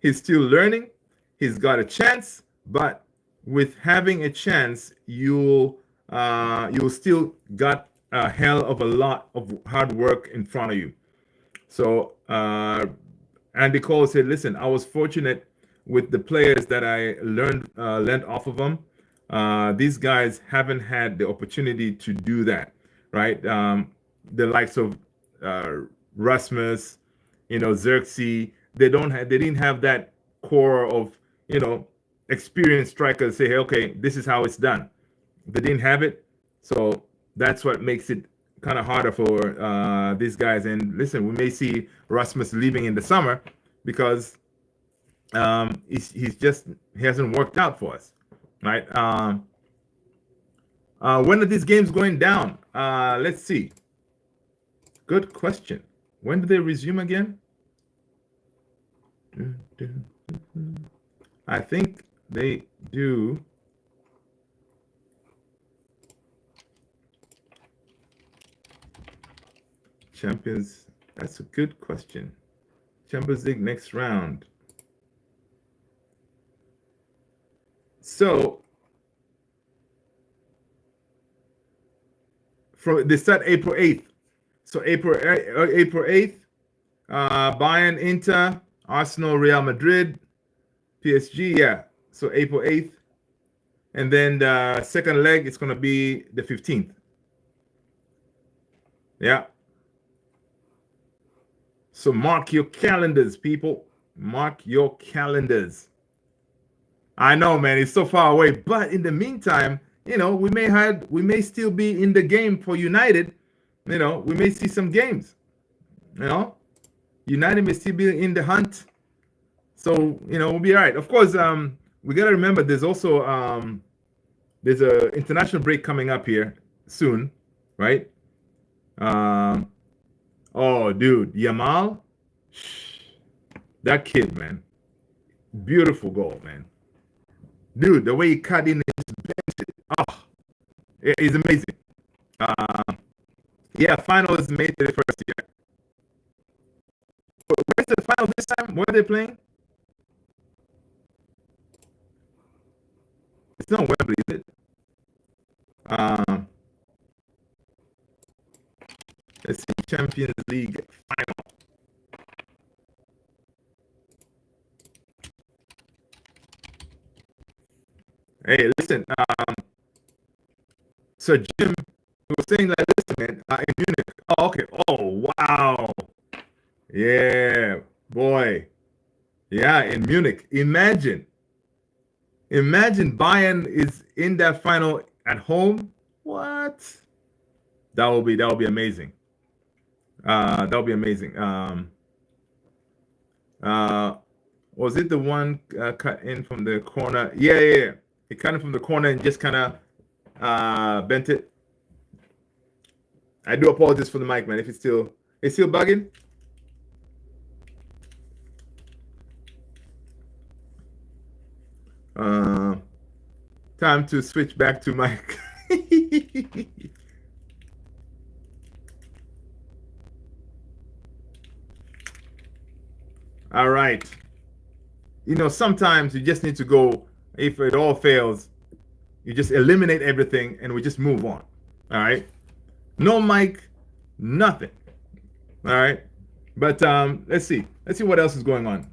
He's still learning. He's got a chance, but with having a chance, you'll still got a hell of a lot of hard work in front of you. So Andy Cole said, listen, I was fortunate with the players that I learned off of them. These guys haven't had the opportunity to do that, right? The likes of Rasmus, Xerxes, they didn't have that core of, experienced strikers say, hey, okay, this is how it's done. They didn't have it. So that's what makes it kind of harder for these guys. And listen, we may see Rasmus leaving in the summer because He hasn't worked out for us, right? When are these games going down? Let's see. Good question. When do they resume again? I think they do. Champions. That's a good question. Champions League next round. So they start April 8th. So April 8th, Bayern, Inter, Arsenal, Real Madrid, PSG. Yeah. So April 8th. And then the second leg is going to be the 15th. Yeah. So mark your calendars, people. Mark your calendars. I know, man, it's so far away. But in the meantime, we may still be in the game for United. We may see some games. United may still be in the hunt. So, we'll be all right. Of course, we got to remember there's also there's a international break coming up here soon, right? Oh, dude, Yamal, that kid, man, beautiful goal, man. Dude, the way he cut in his bench, it's amazing. Yeah, final is May 31st. Yeah. Where's the final this time? Where are they playing? It's not Wembley, is it? Let's see, Champions League final. Hey, listen. So Jim was saying that, listen, man, in Munich. Oh, okay. Oh, wow. Yeah, boy. Yeah, in Munich. Imagine Bayern is in that final at home. What? That will be amazing. That'll be amazing. Was it the one cut in from the corner? Yeah. It cut in from the corner and just kind of bent it. I do apologize for the mic, man. If it's still bugging. Time to switch back to mic. All right. Sometimes you just need to go, if it all fails, you just eliminate everything and we just move on. All right. No mic, nothing. All right. But let's see what else is going on.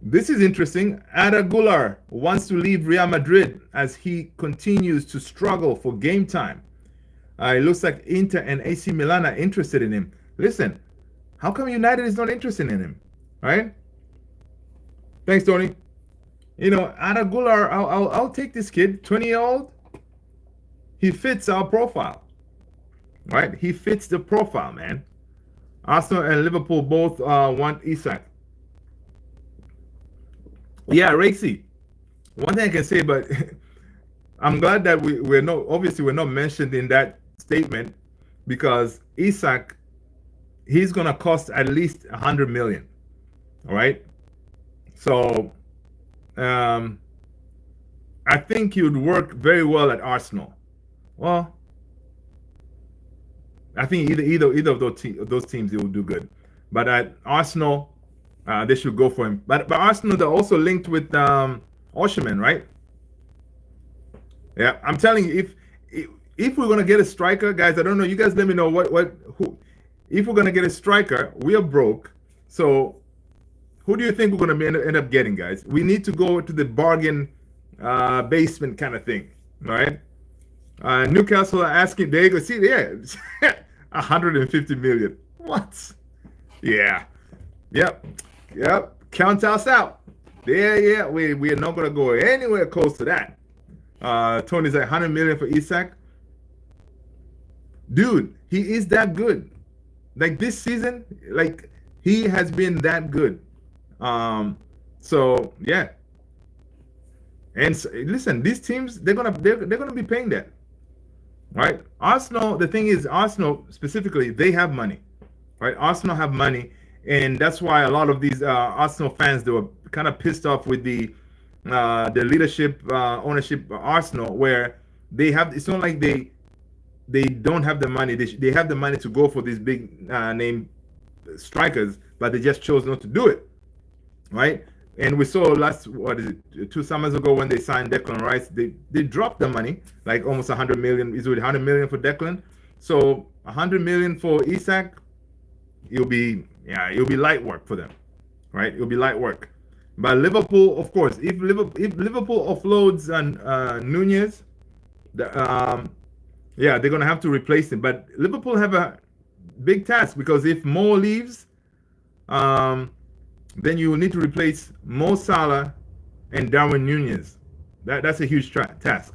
This is interesting. Ada Gular wants to leave Real Madrid as he continues to struggle for game time. It looks like Inter and AC Milan are interested in him. Listen, how come United is not interested in him? Right? Thanks, Tony. Ada Gular, I'll take this kid, 20-year-old. He fits our profile. Right? He fits the profile, man. Arsenal and Liverpool both want Isak. Yeah, Racy. One thing I can say, but I'm glad that we're not mentioned in that statement, because Isak, he's gonna cost at least 100 million. All right. So, I think he would work very well at Arsenal. Well, I think either of those teams, he will do good. But at Arsenal, they should go for him. But Arsenal, they're also linked with Osimhen, right? Yeah, I'm telling you, if we're gonna get a striker, guys, I don't know. You guys, let me know who. If we're gonna get a striker, we are broke. So, who do you think we're gonna end up getting, guys? We need to go to the bargain basement kind of thing, right? Newcastle are asking. There you go. See, yeah, 150 million. What? Yeah. Yep. Count us out. Yeah. We are not gonna go anywhere close to that. Tony's like 100 million for Isak. Dude, he is that good. Like this season, like he has been that good. So yeah, and listen, these teams they're gonna be paying that, right? Arsenal. The thing is, Arsenal specifically, they have money, right? Arsenal have money, and that's why a lot of these Arsenal fans they were kind of pissed off with the leadership ownership Arsenal, where they have. It's not like they don't have the money. They have the money to go for these big name strikers, but they just chose not to do it, right? And we saw what is it, 2 summers ago when they signed Declan Rice, they dropped the money, like almost 100 million. Is it 100 million for Declan? So 100 million for Isak, it'll be light work for them, right? It'll be light work. But Liverpool, of course, if Liverpool offloads Nunez, yeah, they're gonna have to replace him. But Liverpool have a big task because if Mo leaves, then you will need to replace Mo Salah and Darwin Nunez. That's a huge task.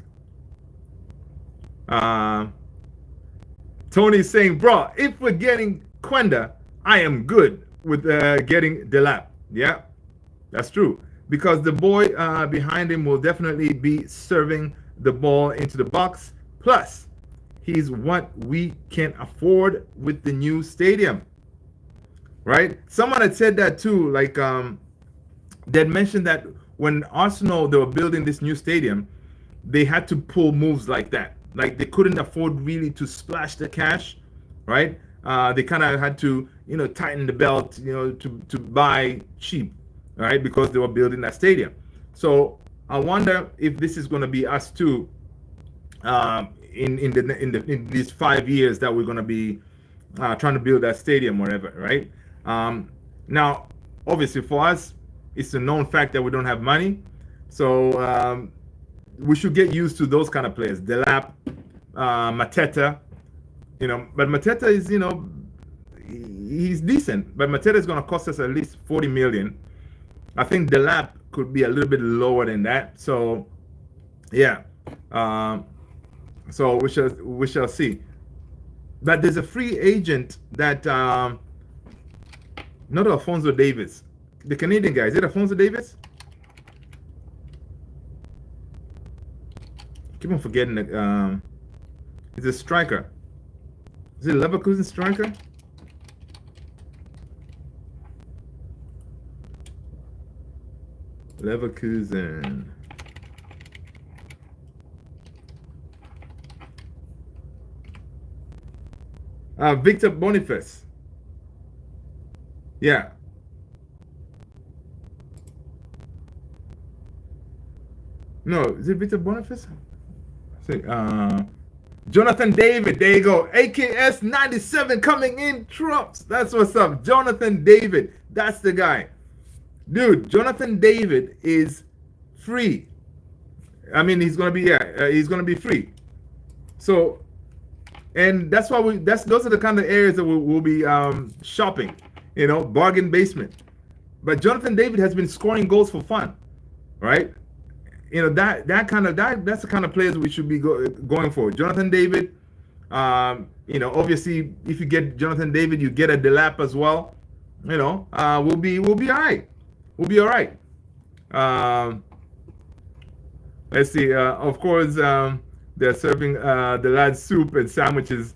Tony's saying, bro, if we're getting Quenda, I am good with getting Delap. Yeah, that's true. Because the boy behind him will definitely be serving the ball into the box. Plus, he's what we can afford with the new stadium. Right? Someone had said that too. Like, they'd mentioned that when Arsenal, they were building this new stadium, they had to pull moves like that. Like, they couldn't afford really to splash the cash, right? They kind of had to, tighten the belt, to buy cheap, right? Because they were building that stadium. So I wonder if this is going to be us too, in these 5 years that we're going to be trying to build that stadium, whatever, right? Now, obviously, for us, it's a known fact that we don't have money, so we should get used to those kind of players. Delap, Mateta, but Mateta is, he's decent, but Mateta is going to cost us at least 40 million. I think Delap could be a little bit lower than that. So, yeah. So we shall see. But there's a free agent that not Alphonso Davies, the Canadian guy. Is it Alphonso Davies? I keep on forgetting that. He's a striker. Is it Leverkusen striker? Leverkusen. Victor Boniface. Yeah. No, is it Victor Boniface? Say, Jonathan David. There you go. AKS 97 coming in trumps. That's what's up. Jonathan David. That's the guy. Dude, Jonathan David is free. I mean, he's gonna be free. So, and that's why those are the kind of areas that we'll be shopping, bargain basement. But Jonathan David has been scoring goals for fun, right? That's the kind of players we should be going for. Jonathan David, obviously if you get Jonathan David, you get a Delap as well. We'll be all right. We'll be all right. Let's see. Of course, they're serving the lads soup and sandwiches.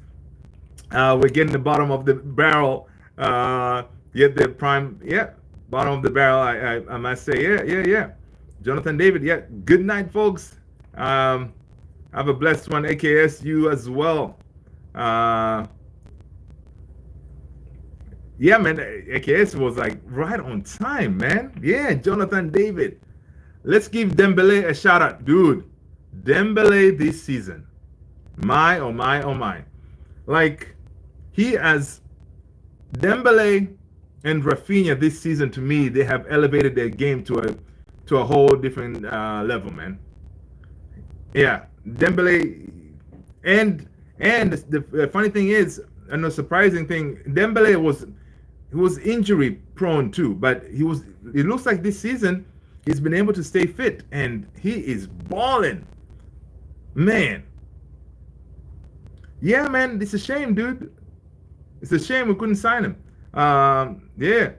We're getting the bottom of the barrel. Get the prime. Yeah, bottom of the barrel. I must say. Yeah. Jonathan David. Yeah. Good night, folks. Have a blessed one. AKS you as well. Yeah, man. AKS was like right on time, man. Yeah, Jonathan David. Let's give Dembele a shout out, dude. Dembele this season, my oh my, like he has Dembele and Rafinha this season. To me, they have elevated their game to a whole different level, man. Yeah, Dembele, and the funny thing is, and the surprising thing, Dembele was injury prone too, but it looks like this season he's been able to stay fit and he is balling. Man, Yeah, man, it's a shame, dude. It's a shame we couldn't sign him. Yeah.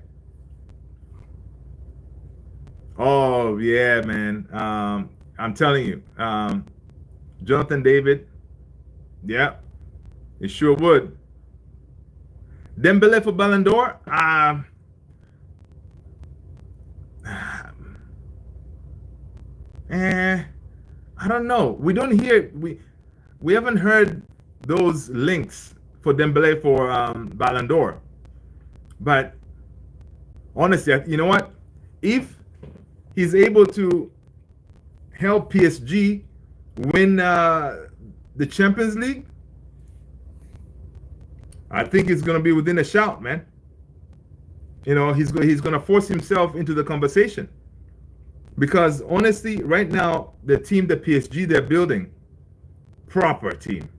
Oh yeah, man. I'm telling you, Jonathan David. Yeah, it sure would. Dembele for Ballon d'Or. I don't know. We don't hear we haven't heard those links for Dembele for Ballon d'Or. But honestly, you know what? If he's able to help PSG win the Champions League, I think he's going to be within a shout, man. You know, he's going to force himself into the conversation. Because honestly, right now, the team that PSG they're building, proper team.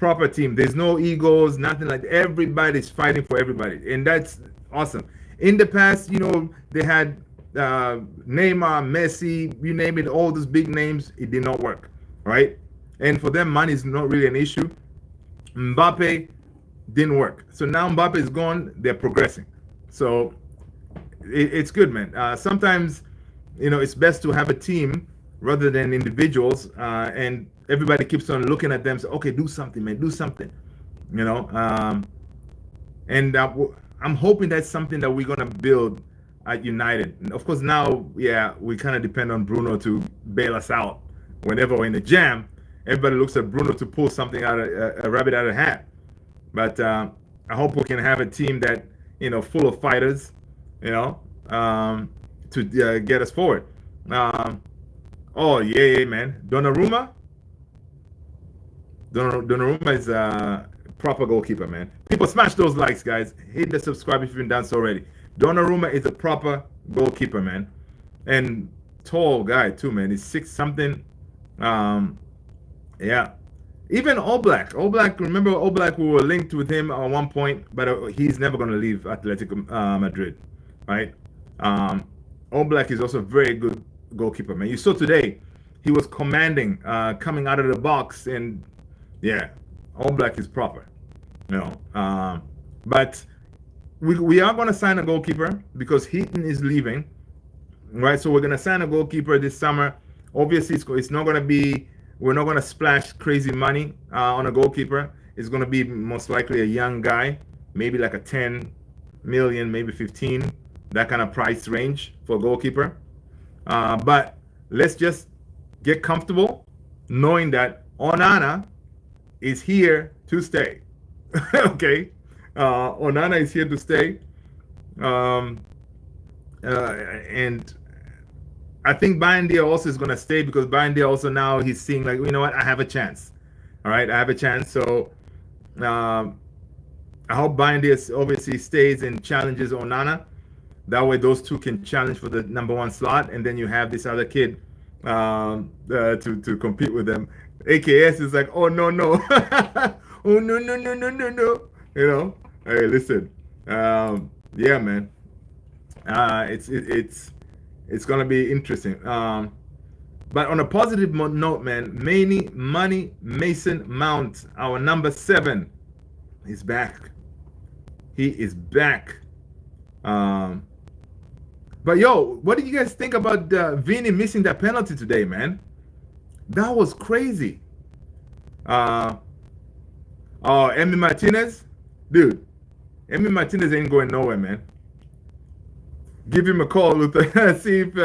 There's no egos, nothing like that. Everybody's fighting for everybody. And that's awesome. In the past, you know, they had Neymar, Messi, you name it, all those big names. It did not work, right? And for them, money is not really an issue. Mbappe didn't work. So now Mbappe is gone, they're progressing. So it's good, man. Sometimes, you know, it's best to have a team rather than individuals, and everybody keeps on looking at them. So, okay, do something, man, do something. You know, and I'm hoping that's something that we're gonna build at United. And of course, now, yeah, we kind of depend on Bruno to bail us out whenever we're in the jam. Everybody looks at Bruno to pull something out of a rabbit out of a hat. But I hope we can have a team that, you know, full of fighters, you know, to get us forward. Oh yeah, man. Donnarumma is a proper goalkeeper, man. People smash those likes, guys. Hit the subscribe if you've done so already. Donnarumma is a proper goalkeeper, man, and tall guy too, man. He's 6 something. Yeah. Even Oblak. Remember Oblak? We were linked with him at one point, but he's never going to leave Atletico Madrid, right? Oblak is also a very good goalkeeper, man. You saw today, he was commanding, coming out of the box, and yeah, Oblak is proper, you know. But we are going to sign a goalkeeper because Heaton is leaving, right? So we're going to sign a goalkeeper this summer. Obviously, it's not going to be. We're not going to splash crazy money on a goalkeeper. It's going to be most likely a young guy, maybe like a 10 million, maybe 15, that kind of price range for a goalkeeper. But let's just get comfortable knowing that Onana is here to stay. Okay? Onana is here to stay. And I think Bayendier also is going to stay because Bayendier also now he's seeing like, you know what, I have a chance. All right, I have a chance. So I hope Bayendier obviously stays and challenges Onana. That way those two can challenge for the #1 slot. And then you have this other kid to compete with them. AKS is like, oh, no. Oh, no. You know, hey, listen. Yeah, man. It's gonna be interesting. But on a positive note, man, Mason Mount, our number 7, is back. He is back. But yo, what did you guys think about Vini missing that penalty today, man? That was crazy. Oh, Emi Martinez, dude. Emi Martinez ain't going nowhere, man. Give him a call, Luther. See if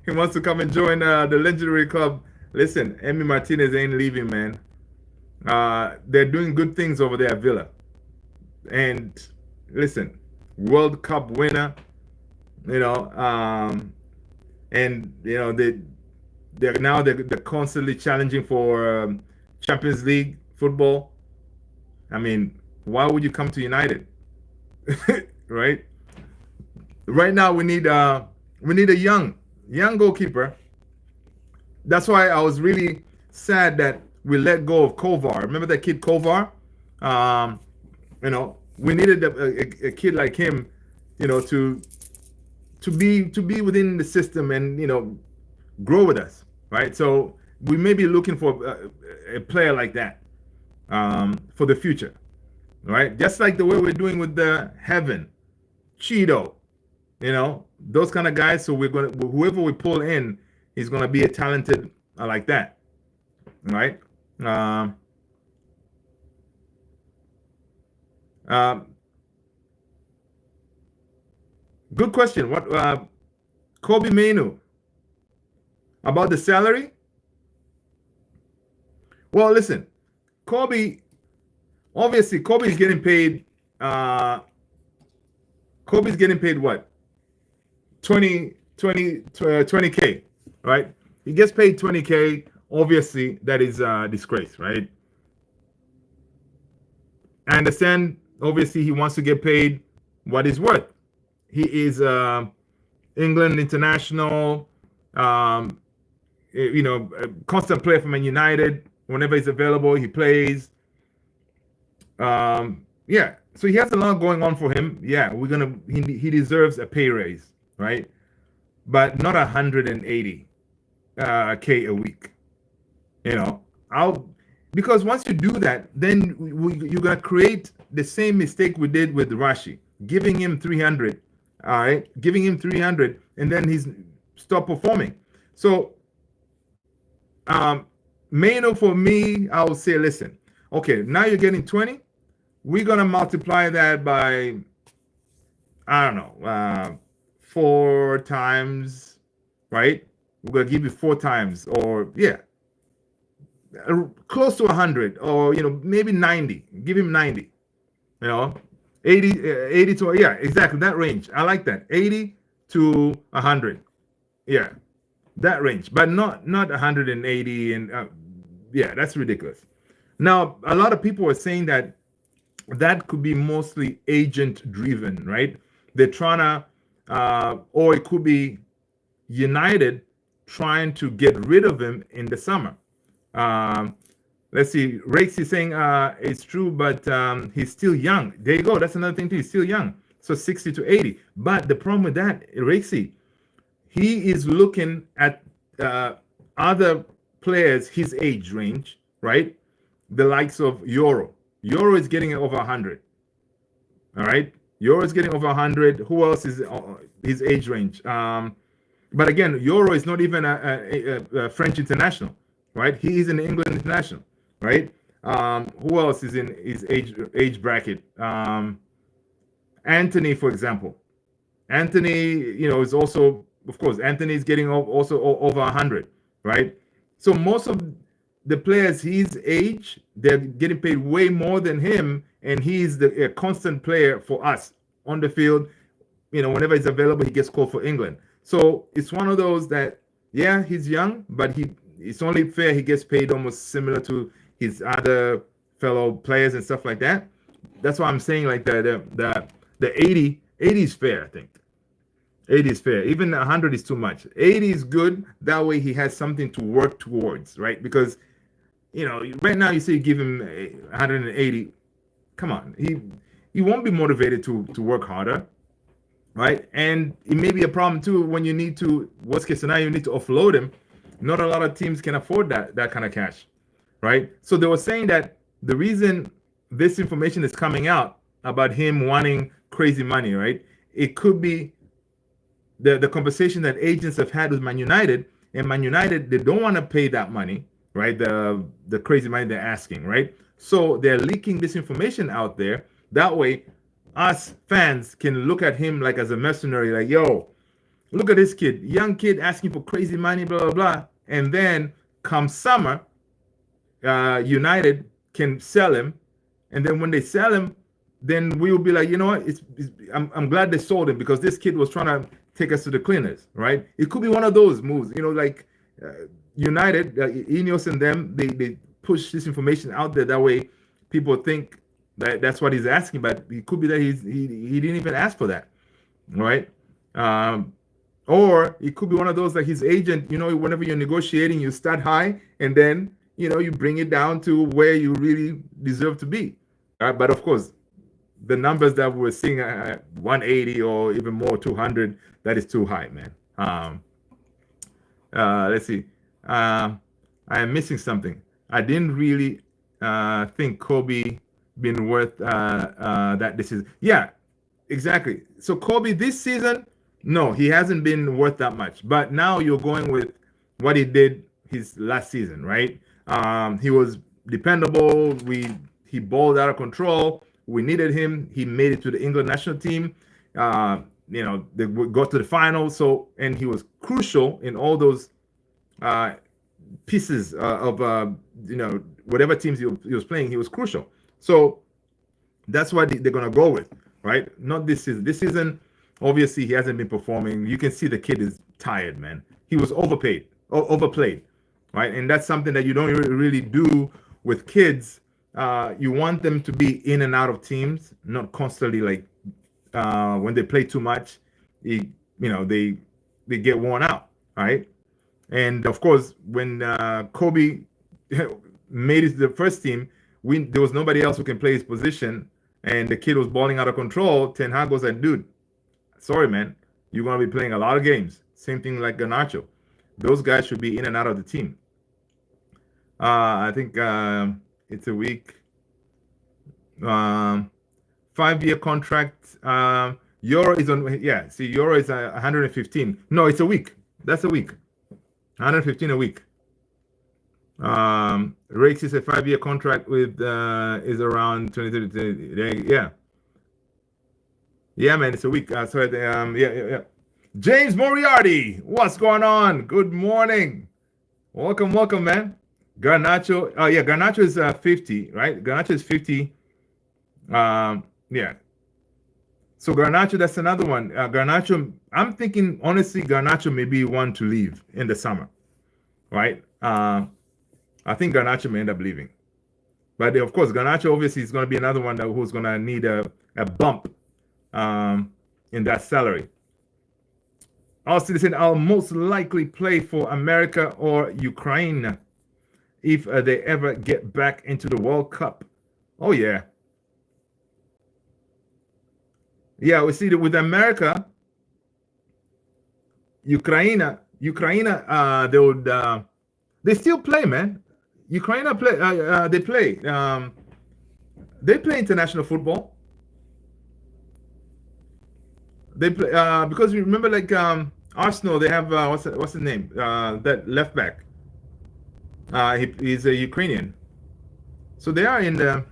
he wants to come and join the legendary club. Listen, Emi Martinez ain't leaving, man. They're doing good things over there at Villa. And listen, World Cup winner, you know, and you know they're constantly challenging for Champions League football. I mean, why would you come to United? Right? Right now we need a young goalkeeper. That's why I was really sad that we let go of Kovar. Remember that kid Kovar? You know, we needed a kid like him, you know, to be within the system and, you know, grow with us, right? So we may be looking for a player like that. for the future, right? Just like the way we're doing with the Heaven, Cheeto, those kind of guys. So we're gonna whoever we pull in is gonna be a talented like that, right? Um, um, Good question. What Kobe Mainu about the salary? Well, listen, Kobe. Obviously, Kobe's getting paid. Kobe's getting paid what? 20K, right? He gets paid 20K. Obviously, that is a disgrace, right? I understand. Obviously, he wants to get paid what he's worth. He is England international, a constant player for Man United. Whenever he's available, he plays. Yeah, so he has a lot going on for him. Yeah, he deserves a pay raise, right? But not 180 K a week. Because once you do that, then you're gonna create the same mistake we did with Rashi, giving him 300. All right, giving him 300, and then he's stopped performing. So, Mano, for me, I would say, listen, okay, now you're getting 20. We're gonna multiply that by, I don't know, 4 times, right? We're gonna give you 4 times, or yeah, close to 100, or maybe 90. Give him 90. 80 to, yeah, exactly that range. I like that. 80 to 100. Yeah, that range, but not 180, and yeah, that's ridiculous. Now, a lot of people are saying that could be mostly agent driven, right? They're trying to, or it could be United trying to get rid of him in the summer. Let's see. Rakes is saying it's true, but he's still young. There you go. That's another thing too. He's still young. So 60 to 80. But the problem with that, Rakesy, he is looking at other players his age range, right? The likes of Euro. Euro is getting over 100. All right. Euro is getting over 100. Who else is his age range? But again, Euro is not even a French international, right? He is an England international, right? Who else is in his age bracket? Anthony, for example. Anthony, is also, of course, Anthony is getting also over 100, right? So most of the players his age, they're getting paid way more than him, and he's a constant player for us on the field. Whenever he's available, he gets called for England. So it's one of those that, yeah, he's young, but it's only fair he gets paid almost similar to his other fellow players and stuff like that. That's why I'm saying like the 80 is fair, I think. 80 is fair. Even 100 is too much. 80 is good. That way he has something to work towards, right? Because, right now you say you give him 180. Come on. He won't be motivated to work harder, right? And it may be a problem too when you need to, worst case scenario, you need to offload him. Not a lot of teams can afford that kind of cash, right? So they were saying that the reason this information is coming out about him wanting crazy money, right? It could be the conversation that agents have had with Man United, and Man United, they don't want to pay that money, right? The crazy money they're asking, right? So they're leaking this information out there. That way, us fans can look at him like as a mercenary, like, yo, look at this kid, young kid asking for crazy money, blah, blah, blah. And then come summer, United can sell him. And then when they sell him, then we will be like, you know what? I'm glad they sold him, because this kid was trying to take us to the cleaners, right? It could be one of those moves, like United, Ineos and them, they push this information out there. That way people think that's what he's asking, but it could be that he didn't even ask for that, right? Or it could be one of those like his agent, whenever you're negotiating, you start high and then, you bring it down to where you really deserve to be. But of course, the numbers that we're seeing at 180 or even more, 200, that is too high, man. Let's see. I am missing something. I didn't really think Kobe been worth that this season. Yeah, exactly. So Kobe this season, no, he hasn't been worth that much. But now you're going with what he did his last season, right? He was dependable. He balled out of control. We needed him. He made it to the England national team. They got to the finals. So, and he was crucial in all those pieces of whatever teams he was playing. He was crucial. So that's what they're gonna go with, right? Not this season. This season, obviously, he hasn't been performing. You can see the kid is tired, man. He was overplayed, right? And that's something that you don't really do with kids. You want them to be in and out of teams, not constantly like when they play too much, they get worn out, right? And of course, when Kobe made it to the first team, there was nobody else who can play his position, and the kid was balling out of control. Ten Hag was like, dude, sorry, man, you're going to be playing a lot of games. Same thing like Garnacho. Those guys should be in and out of the team. I think it's a week. 5-year contract. Euro is on. Yeah, see, Euro is 115. No, it's a week. That's a week. 115 a week. Rakes is a 5-year contract with is around 2030. Yeah, man, it's a week. Yeah. James Moriarty, what's going on? Good morning. Welcome, man. Garnacho. Oh yeah, Garnacho is 50, right? Garnacho is 50. Yeah. So Garnacho, that's another one. Garnacho, I'm thinking honestly, Garnacho may be one to leave in the summer, right? I think Garnacho may end up leaving, but of course, Garnacho obviously is going to be another one who's going to need a bump in that salary. Austin said, I'll most likely play for America or Ukraine if they ever get back into the World Cup. Oh, yeah. Yeah, we see that with America, Ukraine, they would, they still play, man. Ukraine play, they play international football. They play because you remember, like Arsenal, they have what's his name? That left back. He's a Ukrainian, so they are in the.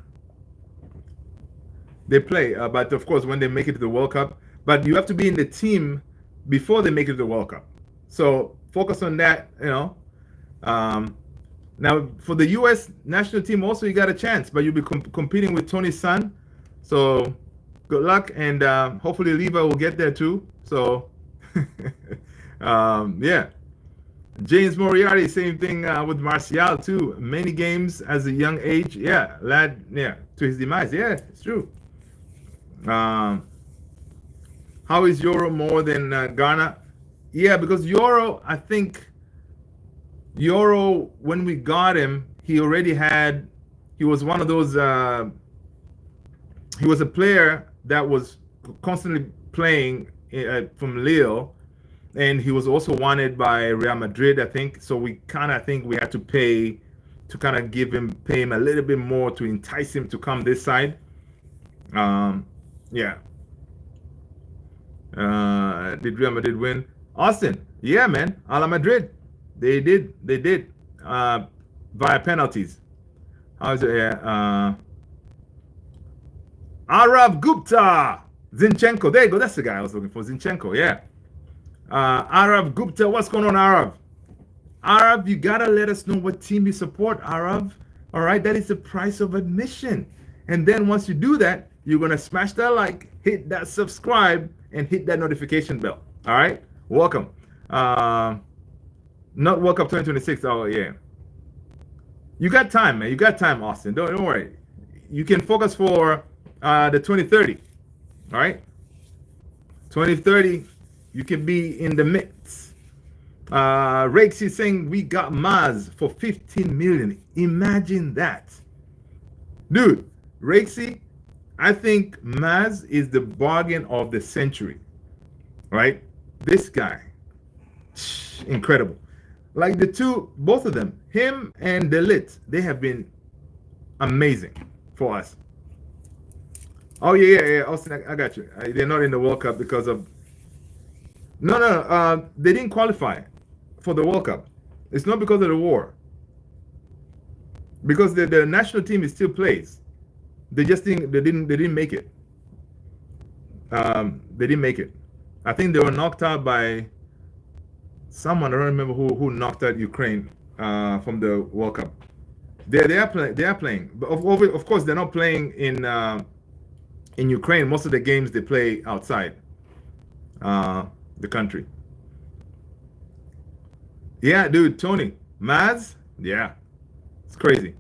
They play, but of course, when they make it to the World Cup, but you have to be in the team before they make it to the World Cup. So focus on that, Now for the U.S. national team, also you got a chance, but you'll be competing with Tony's son. So good luck, and hopefully Leva will get there too. So yeah. James Moriarty, same thing with Martial too. Many games as a young age. Yeah, lad. Yeah, to his demise. Yeah, it's true. How is Euro more than Ghana? Yeah, because Euro, I think Euro, when we got him, he was one of those, he was a player that was constantly playing from Lille, and he was also wanted by Real Madrid, I think. So we kind of think we had to pay him a little bit more to entice him to come this side. Yeah. Did Real Madrid win? Austin, yeah, man. A la Madrid. They did. Via penalties. How's it? Yeah. Arav Gupta. Zinchenko. There you go. That's the guy I was looking for. Zinchenko, yeah. Arav Gupta. What's going on, Arav? Arav, you gotta let us know what team you support, Arav. All right, that is the price of admission. And then once you do that, you're gonna smash that like, hit that subscribe, and hit that notification bell. All right, welcome. Not World Cup 2026. Oh yeah, you got time, man. You got time, Austin. Don't worry. You can focus for the 2030. All right, 2030. You can be in the mix. Rakes is saying we got Maz for 15 million. Imagine that, dude. Rakesy, I think Maz is the bargain of the century, right? This guy, incredible. Like both of them, him and Delit, they have been amazing for us. Oh yeah. Austin, I got you. They're not in the World Cup because of no. They didn't qualify for the World Cup. It's not because of the war. Because the national team is still plays. They didn't make it. They didn't make it. I think they were knocked out by someone. I don't remember who knocked out Ukraine from the World Cup. They are playing, but of course they're not playing in Ukraine. Most of the games they play outside the country. Yeah, dude, Tony Maz. Yeah, it's crazy.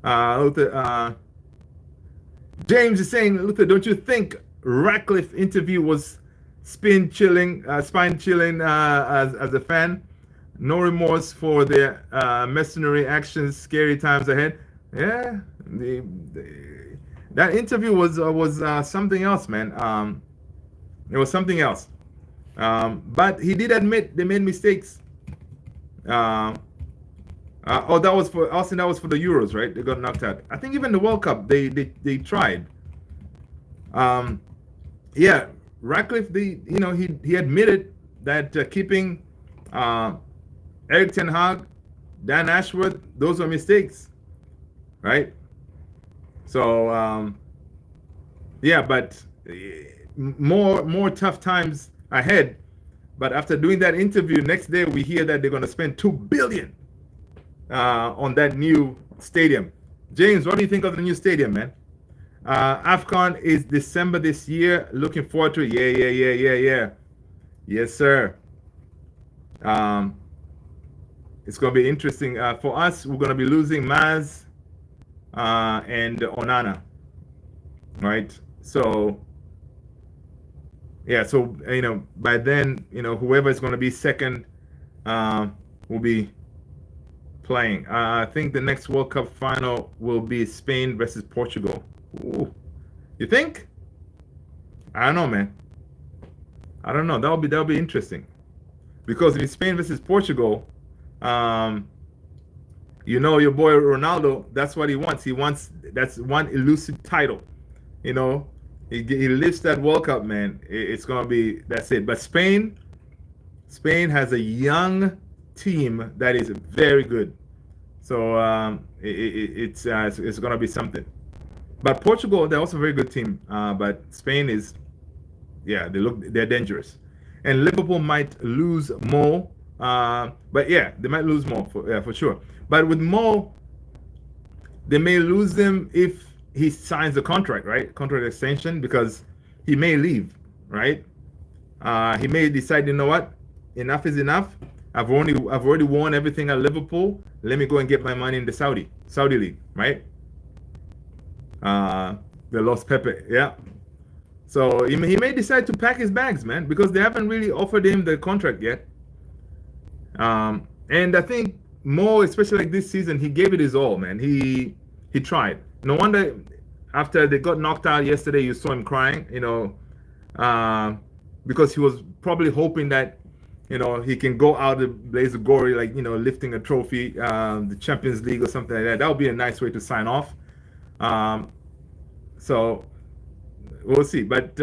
Luther, James is saying, Luther, don't you think Ratcliffe interview was spine chilling as a fan? No remorse for their mercenary actions, scary times ahead. Yeah, that interview was something else, man. It was something else. But he did admit they made mistakes. That was for Austin. That was for the Euros, right? They got knocked out. I think even the World Cup, they tried. Yeah, Ratcliffe, he admitted that keeping Eric Ten Hag, Dan Ashworth, those were mistakes, right? So yeah, but more tough times ahead. But after doing that interview, next day we hear that they're going to spend $2 billion on that new stadium. James, what do you think of the new stadium, man? AFCON is December this year. Looking forward to it. Yeah. Yes, sir. It's going to be interesting. For us, we're going to be losing Maz and Onana, right? So, yeah, so, by then, whoever is going to be second will be playing. I think the next World Cup final will be Spain versus Portugal. Ooh. You think? I don't know, man. I don't know. That'll be interesting. Because if it's Spain versus Portugal, your boy Ronaldo, that's what he wants. That's one elusive title. He lifts that World Cup, man. It's gonna be, that's it. But Spain has a young team that is very good. So it's gonna be something. But Portugal, they're also a very good team. But Spain is, they're dangerous. And Liverpool might lose Mo. But yeah, they might lose Mo for sure. But with Mo, they may lose him if he signs a contract, right? Contract extension, because he may leave, right? He may decide, you know what? Enough is enough. I've already won everything at Liverpool. Let me go and get my money in the Saudi League, right? They lost Pepe, yeah. So he may decide to pack his bags, man, because they haven't really offered him the contract yet. And I think Mo, especially like this season, he gave it his all, man. He tried. No wonder after they got knocked out yesterday, you saw him crying, because he was probably hoping that, he can go out and blaze of glory, like, lifting a trophy, the Champions League or something like that. That would be a nice way to sign off. So we'll see, but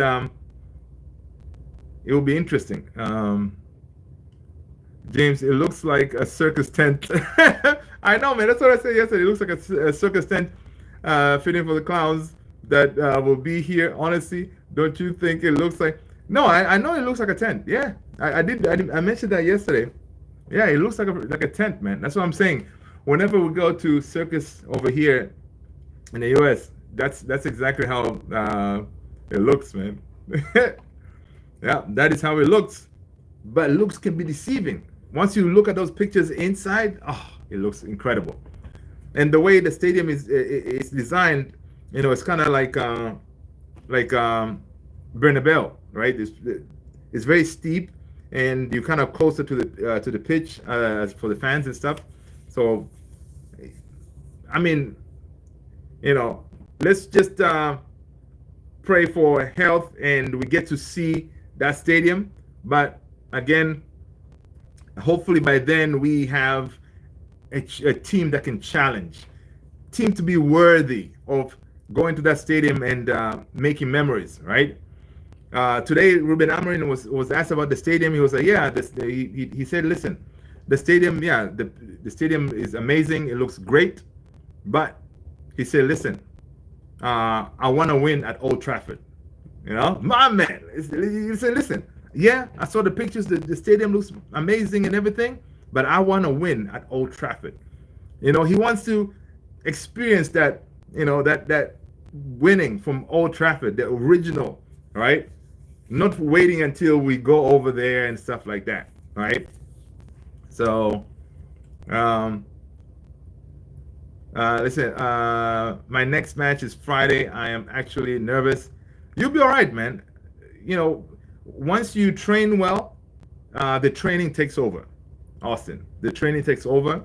it will be interesting. James, it looks like a circus tent. I know, man. That's what I said yesterday. It looks like a circus tent fitting for the clowns that will be here. Honestly, don't you think it looks like? No, I know it looks like a tent. Yeah, I mentioned that yesterday. Yeah, it looks like a tent, man. That's what I'm saying. Whenever we go to circus over here in the U.S., that's exactly how it looks, man. Yeah, that is how it looks. But looks can be deceiving. Once you look at those pictures inside, it looks incredible. And the way the stadium is designed, it's kind of like Bernabeu, right? It's very steep, and you're kind of closer to the pitch as for the fans and stuff. So, I mean, let's just pray for health and we get to see that stadium. But again, hopefully by then we have a team that can challenge. team to be worthy of going to that stadium and making memories, right? Today, Ruben Amorim was asked about the stadium. He was like, "Yeah, he said, listen, the stadium, yeah, the stadium is amazing. It looks great, but he said, listen, I want to win at Old Trafford. You know, my man. He said, listen, yeah, I saw the pictures. The stadium looks amazing and everything, but I want to win at Old Trafford. You know, he wants to experience that. You know, that winning from Old Trafford, the original, right? Not waiting until we go over there and stuff like that, right? So, listen, my next match is Friday. I am actually nervous. You'll be all right, man. You know, once you train well, the training takes over, Austin. The training takes over,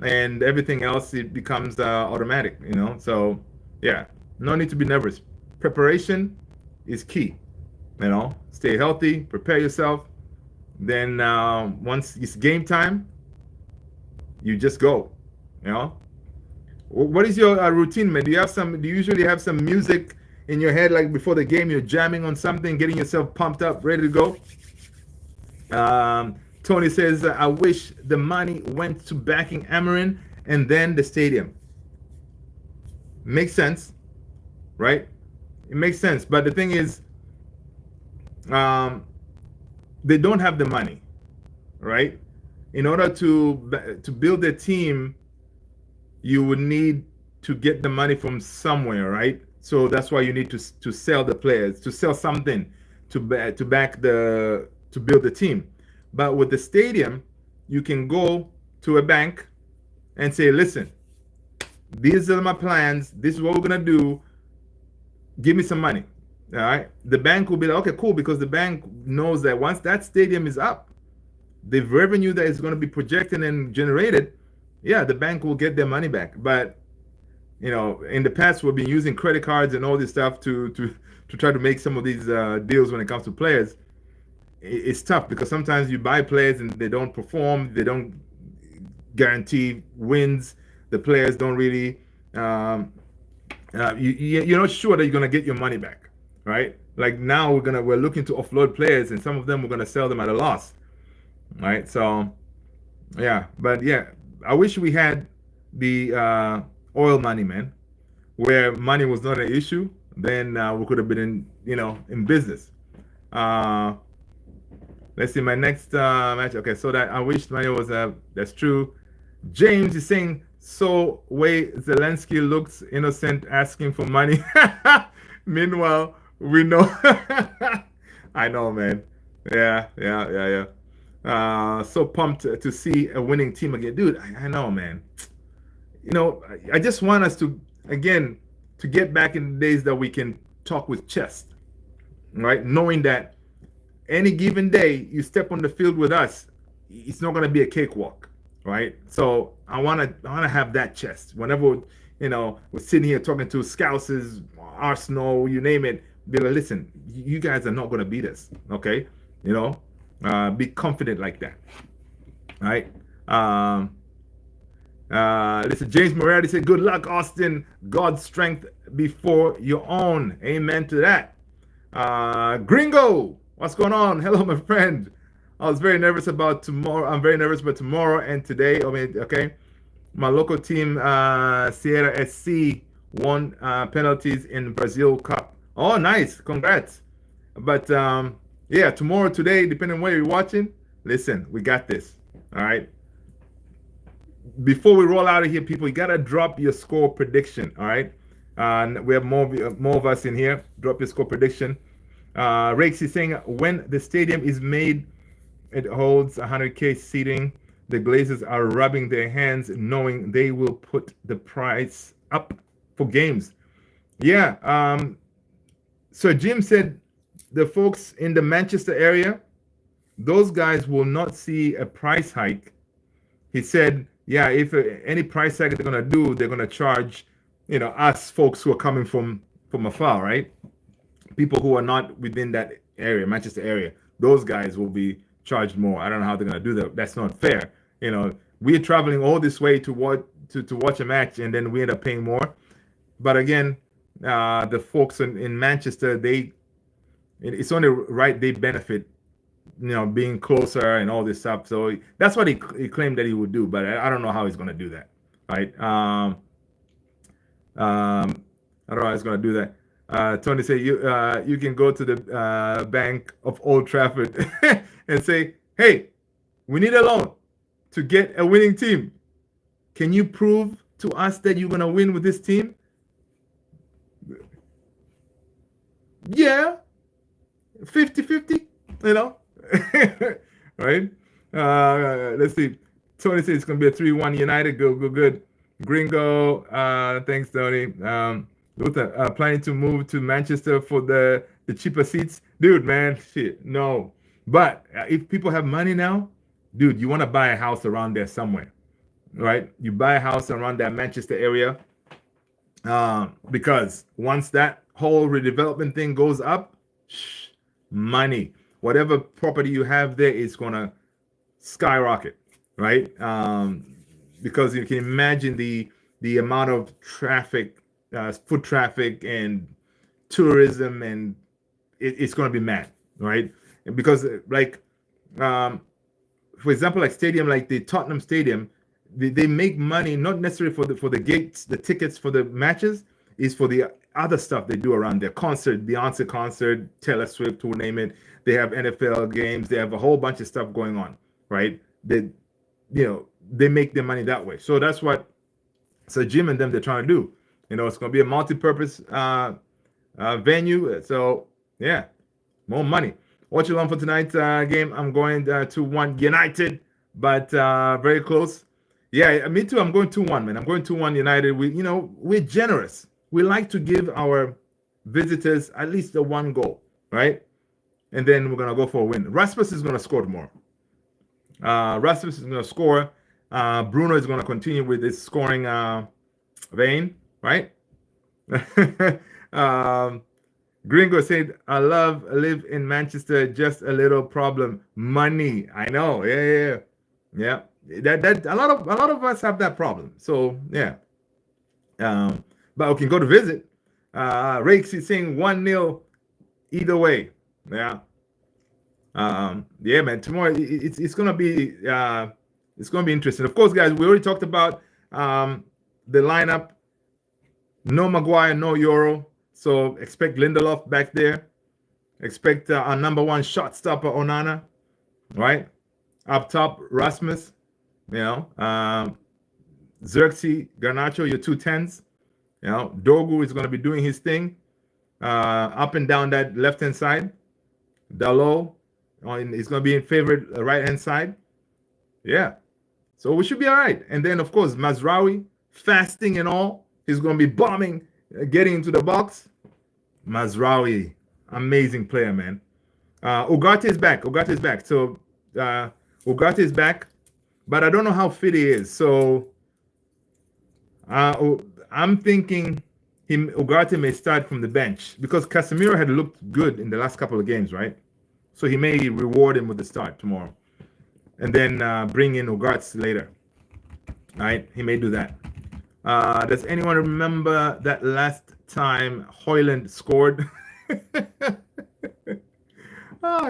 and everything else, it becomes automatic, you know? So, yeah, no need to be nervous. Preparation is key. You know, stay healthy, prepare yourself. Then once it's game time, you just go. You know, what is your routine, man? Do you usually have some music in your head, like before the game? You're jamming on something, getting yourself pumped up, ready to go. Tony says, I wish the money went to backing Amorim and then the stadium. Makes sense, right? It makes sense, but the thing is, they don't have the money, right? In order to build a team, you would need to get the money from somewhere, right? So that's why you need to sell the players, to sell something to back to build the team. But with the stadium, you can go to a bank and say, listen, these are my plans. This is what we're gonna do. Give me some money. All right, the bank will be like, okay, cool, because the bank knows that once that stadium is up, the revenue that is going to be projected and generated, yeah, the bank will get their money back. But you know, in the past, we've been using credit cards and all this stuff to try to make some of these deals when it comes to players. It's tough because sometimes you buy players and they don't perform, they don't guarantee wins. The players don't really, you're not sure that you're going to get your money back. Right? Like now we're looking to offload players, and some of them we're gonna sell them at a loss. Right? So yeah, but yeah, I wish we had the oil money, man, where money was not an issue. Then we could have been in business. Let's see my next match. Okay, so that I wish money was that's true. James is saying, so way Zelensky looks innocent asking for money. Meanwhile, we know. I know, man. Yeah. So pumped to see a winning team again. Dude, I know, man. You know, I just want us to, again, to get back in the days that we can talk with chest, right? Knowing that any given day you step on the field with us, it's not going to be a cakewalk, right? So I want to have that chest. Whenever, we're sitting here talking to Scousers, Arsenal, you name it, be like, listen, you guys are not going to beat us, okay? Be confident like that, right? Listen, James Moretti said, good luck, Austin. God's strength before your own. Amen to that. Gringo, what's going on? Hello, my friend. I was very nervous about tomorrow. I'm very nervous about tomorrow and today. Okay. My local team, Sierra SC, won penalties in Brazil Cup. Oh, nice. Congrats. But yeah, tomorrow, today, depending on where you're watching, listen, we got this. All right. Before we roll out of here, people, you got to drop your score prediction. All right. We have more of us in here. Drop your score prediction. Rakes is saying, when the stadium is made, it holds 100K seating. The Glazers are rubbing their hands knowing they will put the price up for games. Yeah. So Jim said the folks in the Manchester area, those guys will not see a price hike. He said, yeah, if any price hike they're going to do, they're going to charge, us folks who are coming from afar, right? People who are not within that area, Manchester area, those guys will be charged more. I don't know how they're going to do that. That's not fair. We're traveling all this way to to watch a match, and then we end up paying more. But again, the folks in Manchester, it's only right they benefit, being closer and all this stuff. So that's what he claimed that he would do, but I don't know how he's going to do that, right? I don't know how he's going to do that. Tony said you can go to the Bank of Old Trafford and say, hey, we need a loan to get a winning team. Can you prove to us that you're going to win with this team? Yeah, 50-50, right? Let's see. Tony says it's going to be a 3-1 United. Good. Gringo, thanks, Tony. Luther, planning to move to Manchester for the cheaper seats. Dude, man, shit, no. But if people have money now, dude, you want to buy a house around there somewhere, right? You buy a house around that Manchester area, because once that whole redevelopment thing goes up, money, whatever property you have there is going to skyrocket, right? Because you can imagine the amount of traffic, foot traffic and tourism, and it's going to be mad, right? And because for example, like stadium, like the Tottenham Stadium, they make money not necessarily for the gates, the tickets for the matches, is for the other stuff they do around their concert, Beyonce concert, Taylor Swift, who name it. They have NFL games. They have a whole bunch of stuff going on, right? They make their money that way. So that's what Jim and them they're trying to do. It's going to be a multi-purpose venue. So yeah, more money. What you learn for tonight's game? I'm going 2-1 United, but very close. Yeah, me too. I'm going 2-1, man. I'm going 2-1 United. We're generous. We like to give our visitors at least a 1 goal, right? And then we're going to go for a win. Rasmus is going to score tomorrow. Rasmus is going to score. Bruno is going to continue with his scoring vein, right? Gringo said, I live in Manchester, just a little problem. Money. I know. Yeah. That a lot of us have that problem. So yeah. But we can go to visit. Rakes is saying 1-0 either way. Yeah. Yeah, man. Tomorrow it's gonna be interesting. Of course, guys, we already talked about the lineup. No Maguire, no Euro. So expect Lindelof back there. Expect our number 1 shot stopper, Onana. Right? Up top, Rasmus. Xerxes, Garnacho, your 2 10s. Dogu is going to be doing his thing up and down that left-hand side. Dalot is going to be in favorite right-hand side. Yeah. So we should be all right. And then, of course, Mazraoui, fasting and all, he's going to be bombing, getting into the box. Mazraoui, amazing player, man. Ugarte is back. So Ugarte is back, but I don't know how fit he is. So I'm thinking Ugarte may start from the bench because Casemiro had looked good in the last couple of games, right? So he may reward him with the start tomorrow, and then bring in Ugarte later. All right, he may do that. Does anyone remember that last time Højlund scored?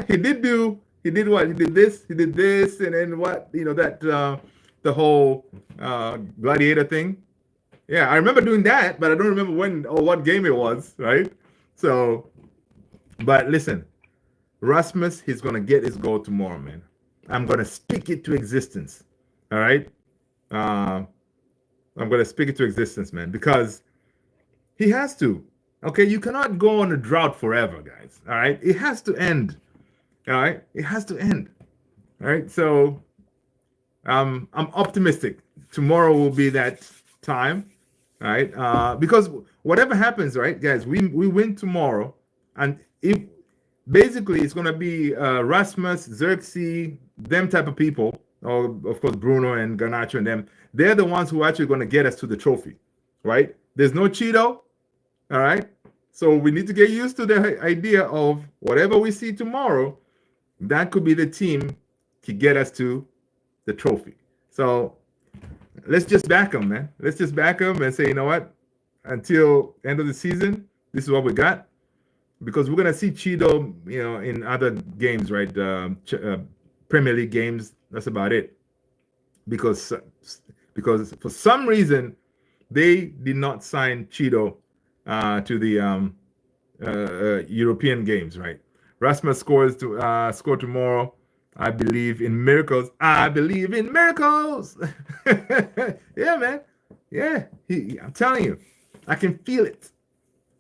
He did what? He did this, and then what? That the whole gladiator thing. Yeah, I remember doing that, but I don't remember when or what game it was, right? So, but listen, Rasmus, he's going to get his goal tomorrow, man. I'm going to speak it to existence, all right? I'm going to speak it to existence, man, because he has to, okay? You cannot go on a drought forever, guys, all right? It has to end, all right? It has to end, all right? So, I'm optimistic. Tomorrow will be that time. All right, because whatever happens, right, guys, we win tomorrow, and if basically it's gonna be Rasmus, Xerxes, them type of people, or of course Bruno and Garnacho and them. They're the ones who are actually gonna get us to the trophy, right? There's no Cheeto, all right. So we need to get used to the idea of whatever we see tomorrow, that could be the team to get us to the trophy. So let's just back him, man. Let's just back him and say, you know what? Until end of the season, this is what we got. Because we're gonna see Cheeto, in other games, right? Premier League games. That's about it. Because for some reason they did not sign Cheeto to the European games, right? Rasmus score tomorrow. I believe in miracles. I believe in miracles. Yeah, man. Yeah, I'm telling you, I can feel it.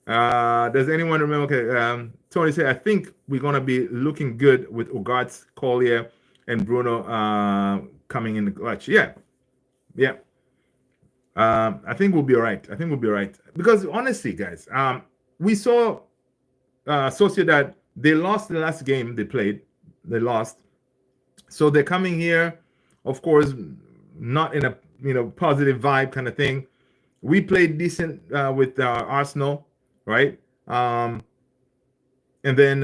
Does anyone remember? Okay, Tony said, I think we're gonna be looking good with Ugarts, Collier, and Bruno coming in the clutch. Yeah. I think we'll be all right. Because honestly, guys, we saw Sociedad. They lost the last game they played. They lost, so they're coming here, of course, not in a positive vibe kind of thing. We played decent with Arsenal, right? And then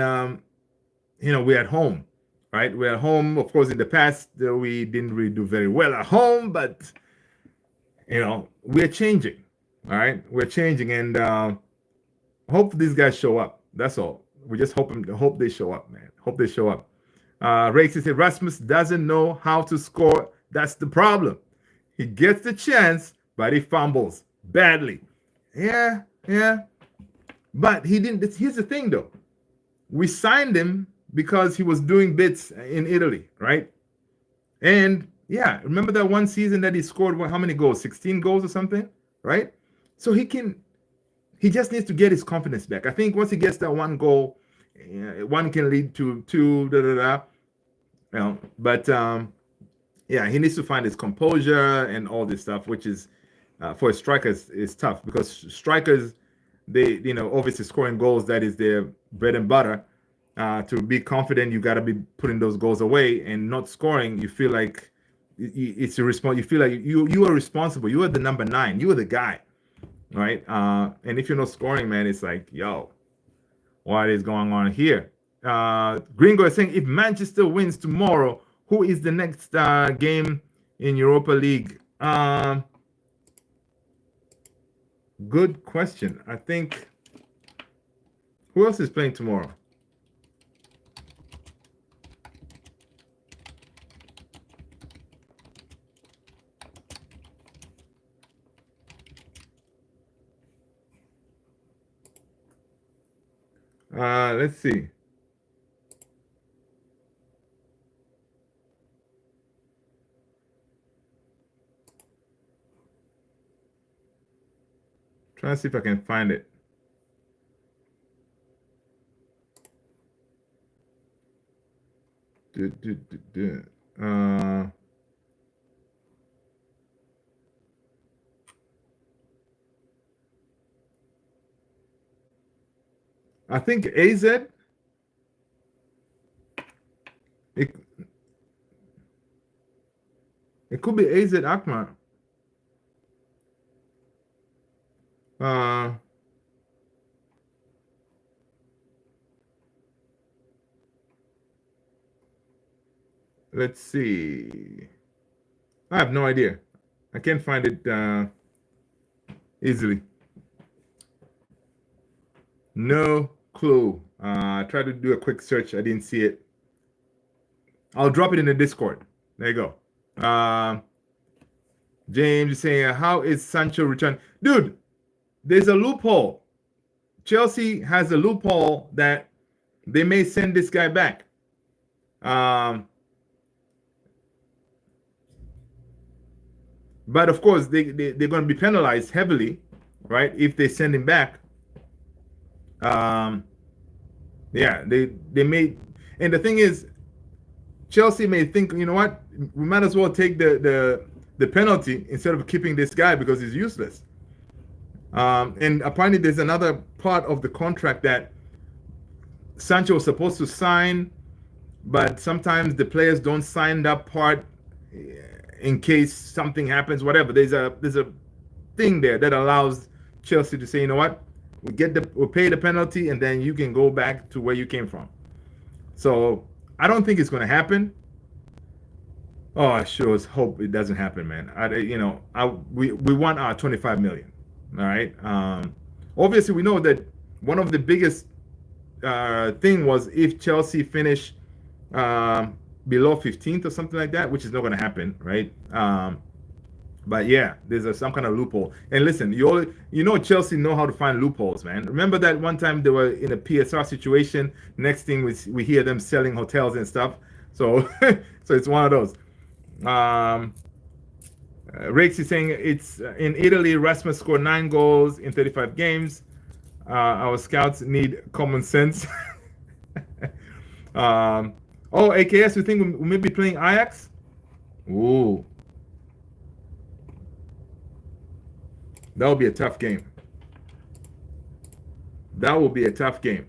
we're at home, right? We're at home. Of course, in the past we didn't really do very well at home, but we're changing. All right, we're changing, and hope these guys show up. That's all. We just hope they show up, man. Hope they show up. Rex said Rasmus doesn't know how to score. That's the problem. He gets the chance, but he fumbles badly. Yeah. But he didn't. Here's the thing, though. We signed him because he was doing bits in Italy, right? And yeah, remember that one season that he scored how many goals? 16 goals or something, right? So he just needs to get his confidence back. I think once he gets that one goal, one can lead to two, But he needs to find his composure and all this stuff, which is for strikers is tough, because strikers, they obviously scoring goals, that is their bread and butter. To be confident, you got to be putting those goals away, and not scoring, you feel like it's a response. You feel like you are responsible. You are the number 9. You are the guy, right? And if you're not scoring, man, it's like, yo, what is going on here? Gringo is saying, if Manchester wins tomorrow, who is the next game in Europa League? Good question. I think, who else is playing tomorrow? Let's see. Trying to see if I can find it. I think AZ. It could be AZ Akmar. Let's see. I have no idea. I can't find it easily. No clue. I tried to do a quick search. I didn't see it. I'll drop it in the Discord. There you go. James is saying, how is Sancho return? Dude, there's a loophole. Chelsea has a loophole that they may send this guy back. But of course, they're going to be penalized heavily, right, if they send him back. They may, and the thing is, Chelsea may think, you know what, we might as well take the penalty instead of keeping this guy because he's useless. And apparently there's another part of the contract that Sancho was supposed to sign, but sometimes the players don't sign that part in case something happens, whatever. There's a thing there that allows Chelsea to say, you know what, we'll pay the penalty, and then you can go back to where you came from. So I don't think it's going to happen. Oh, I sure hope it doesn't happen, man. We want our 25 million. All right. Obviously, we know that one of the biggest thing was if Chelsea finish below 15th or something like that, which is not going to happen, right? But yeah, there's some kind of loophole. And listen, you know Chelsea know how to find loopholes, man. Remember that one time they were in a PSR situation. Next thing we hear them selling hotels and stuff. So so it's one of those. Um, Rakes is saying it's in Italy. Rasmus scored 9 goals in 35 games. Our scouts need common sense. Oh, AKS, you think we may be playing Ajax? Ooh, that will be a tough game. That will be a tough game.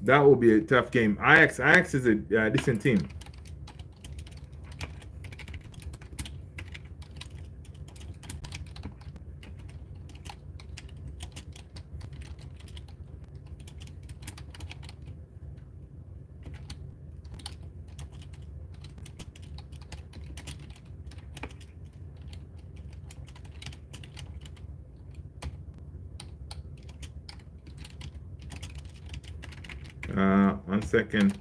That will be a tough game. Ajax is a decent team. One second.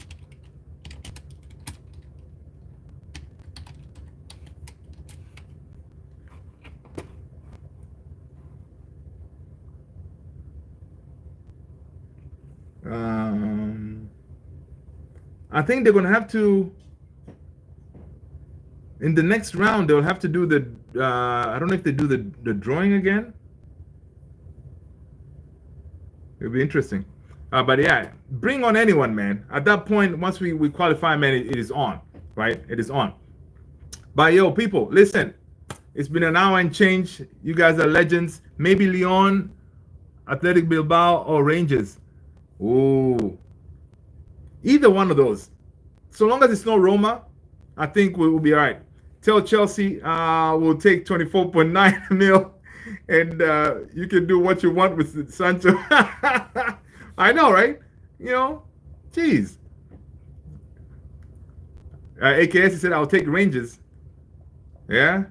I think they're gonna have to in the next round. They'll have to do the. I don't know if they do the drawing again. It'll be interesting. But yeah, bring on anyone, man. At that point, once we qualify, man, it is on, right? It is on. But yo, people, listen. It's been an hour and change. You guys are legends. Maybe Lyon, Athletic Bilbao, or Rangers. Ooh. Either one of those. So long as it's not Roma, I think we'll be all right. Tell Chelsea we'll take 24.9 mil, and you can do what you want with Sancho. I know, right? You know, jeez. AKS said, I'll take Rangers. Yeah?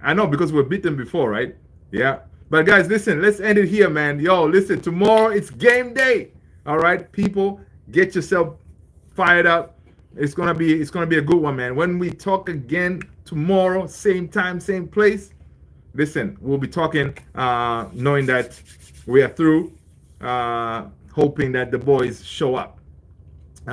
I know, because we've beat them before, right? Yeah. But guys, listen, let's end it here, man. Yo, listen, tomorrow it's game day. All right, people, get yourself fired up. It's gonna be a good one, man. When we talk again tomorrow, same time, same place. Listen, we'll be talking, knowing that we are through, hoping that the boys show up. It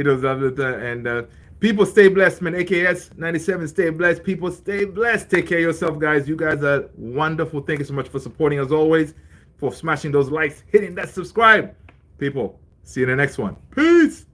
was and people stay blessed, man. AKS 97, stay blessed. People stay blessed. Take care of yourself, guys. You guys are wonderful. Thank you so much for supporting as always, for smashing those likes, hitting that subscribe. People, see you in the next one. Peace.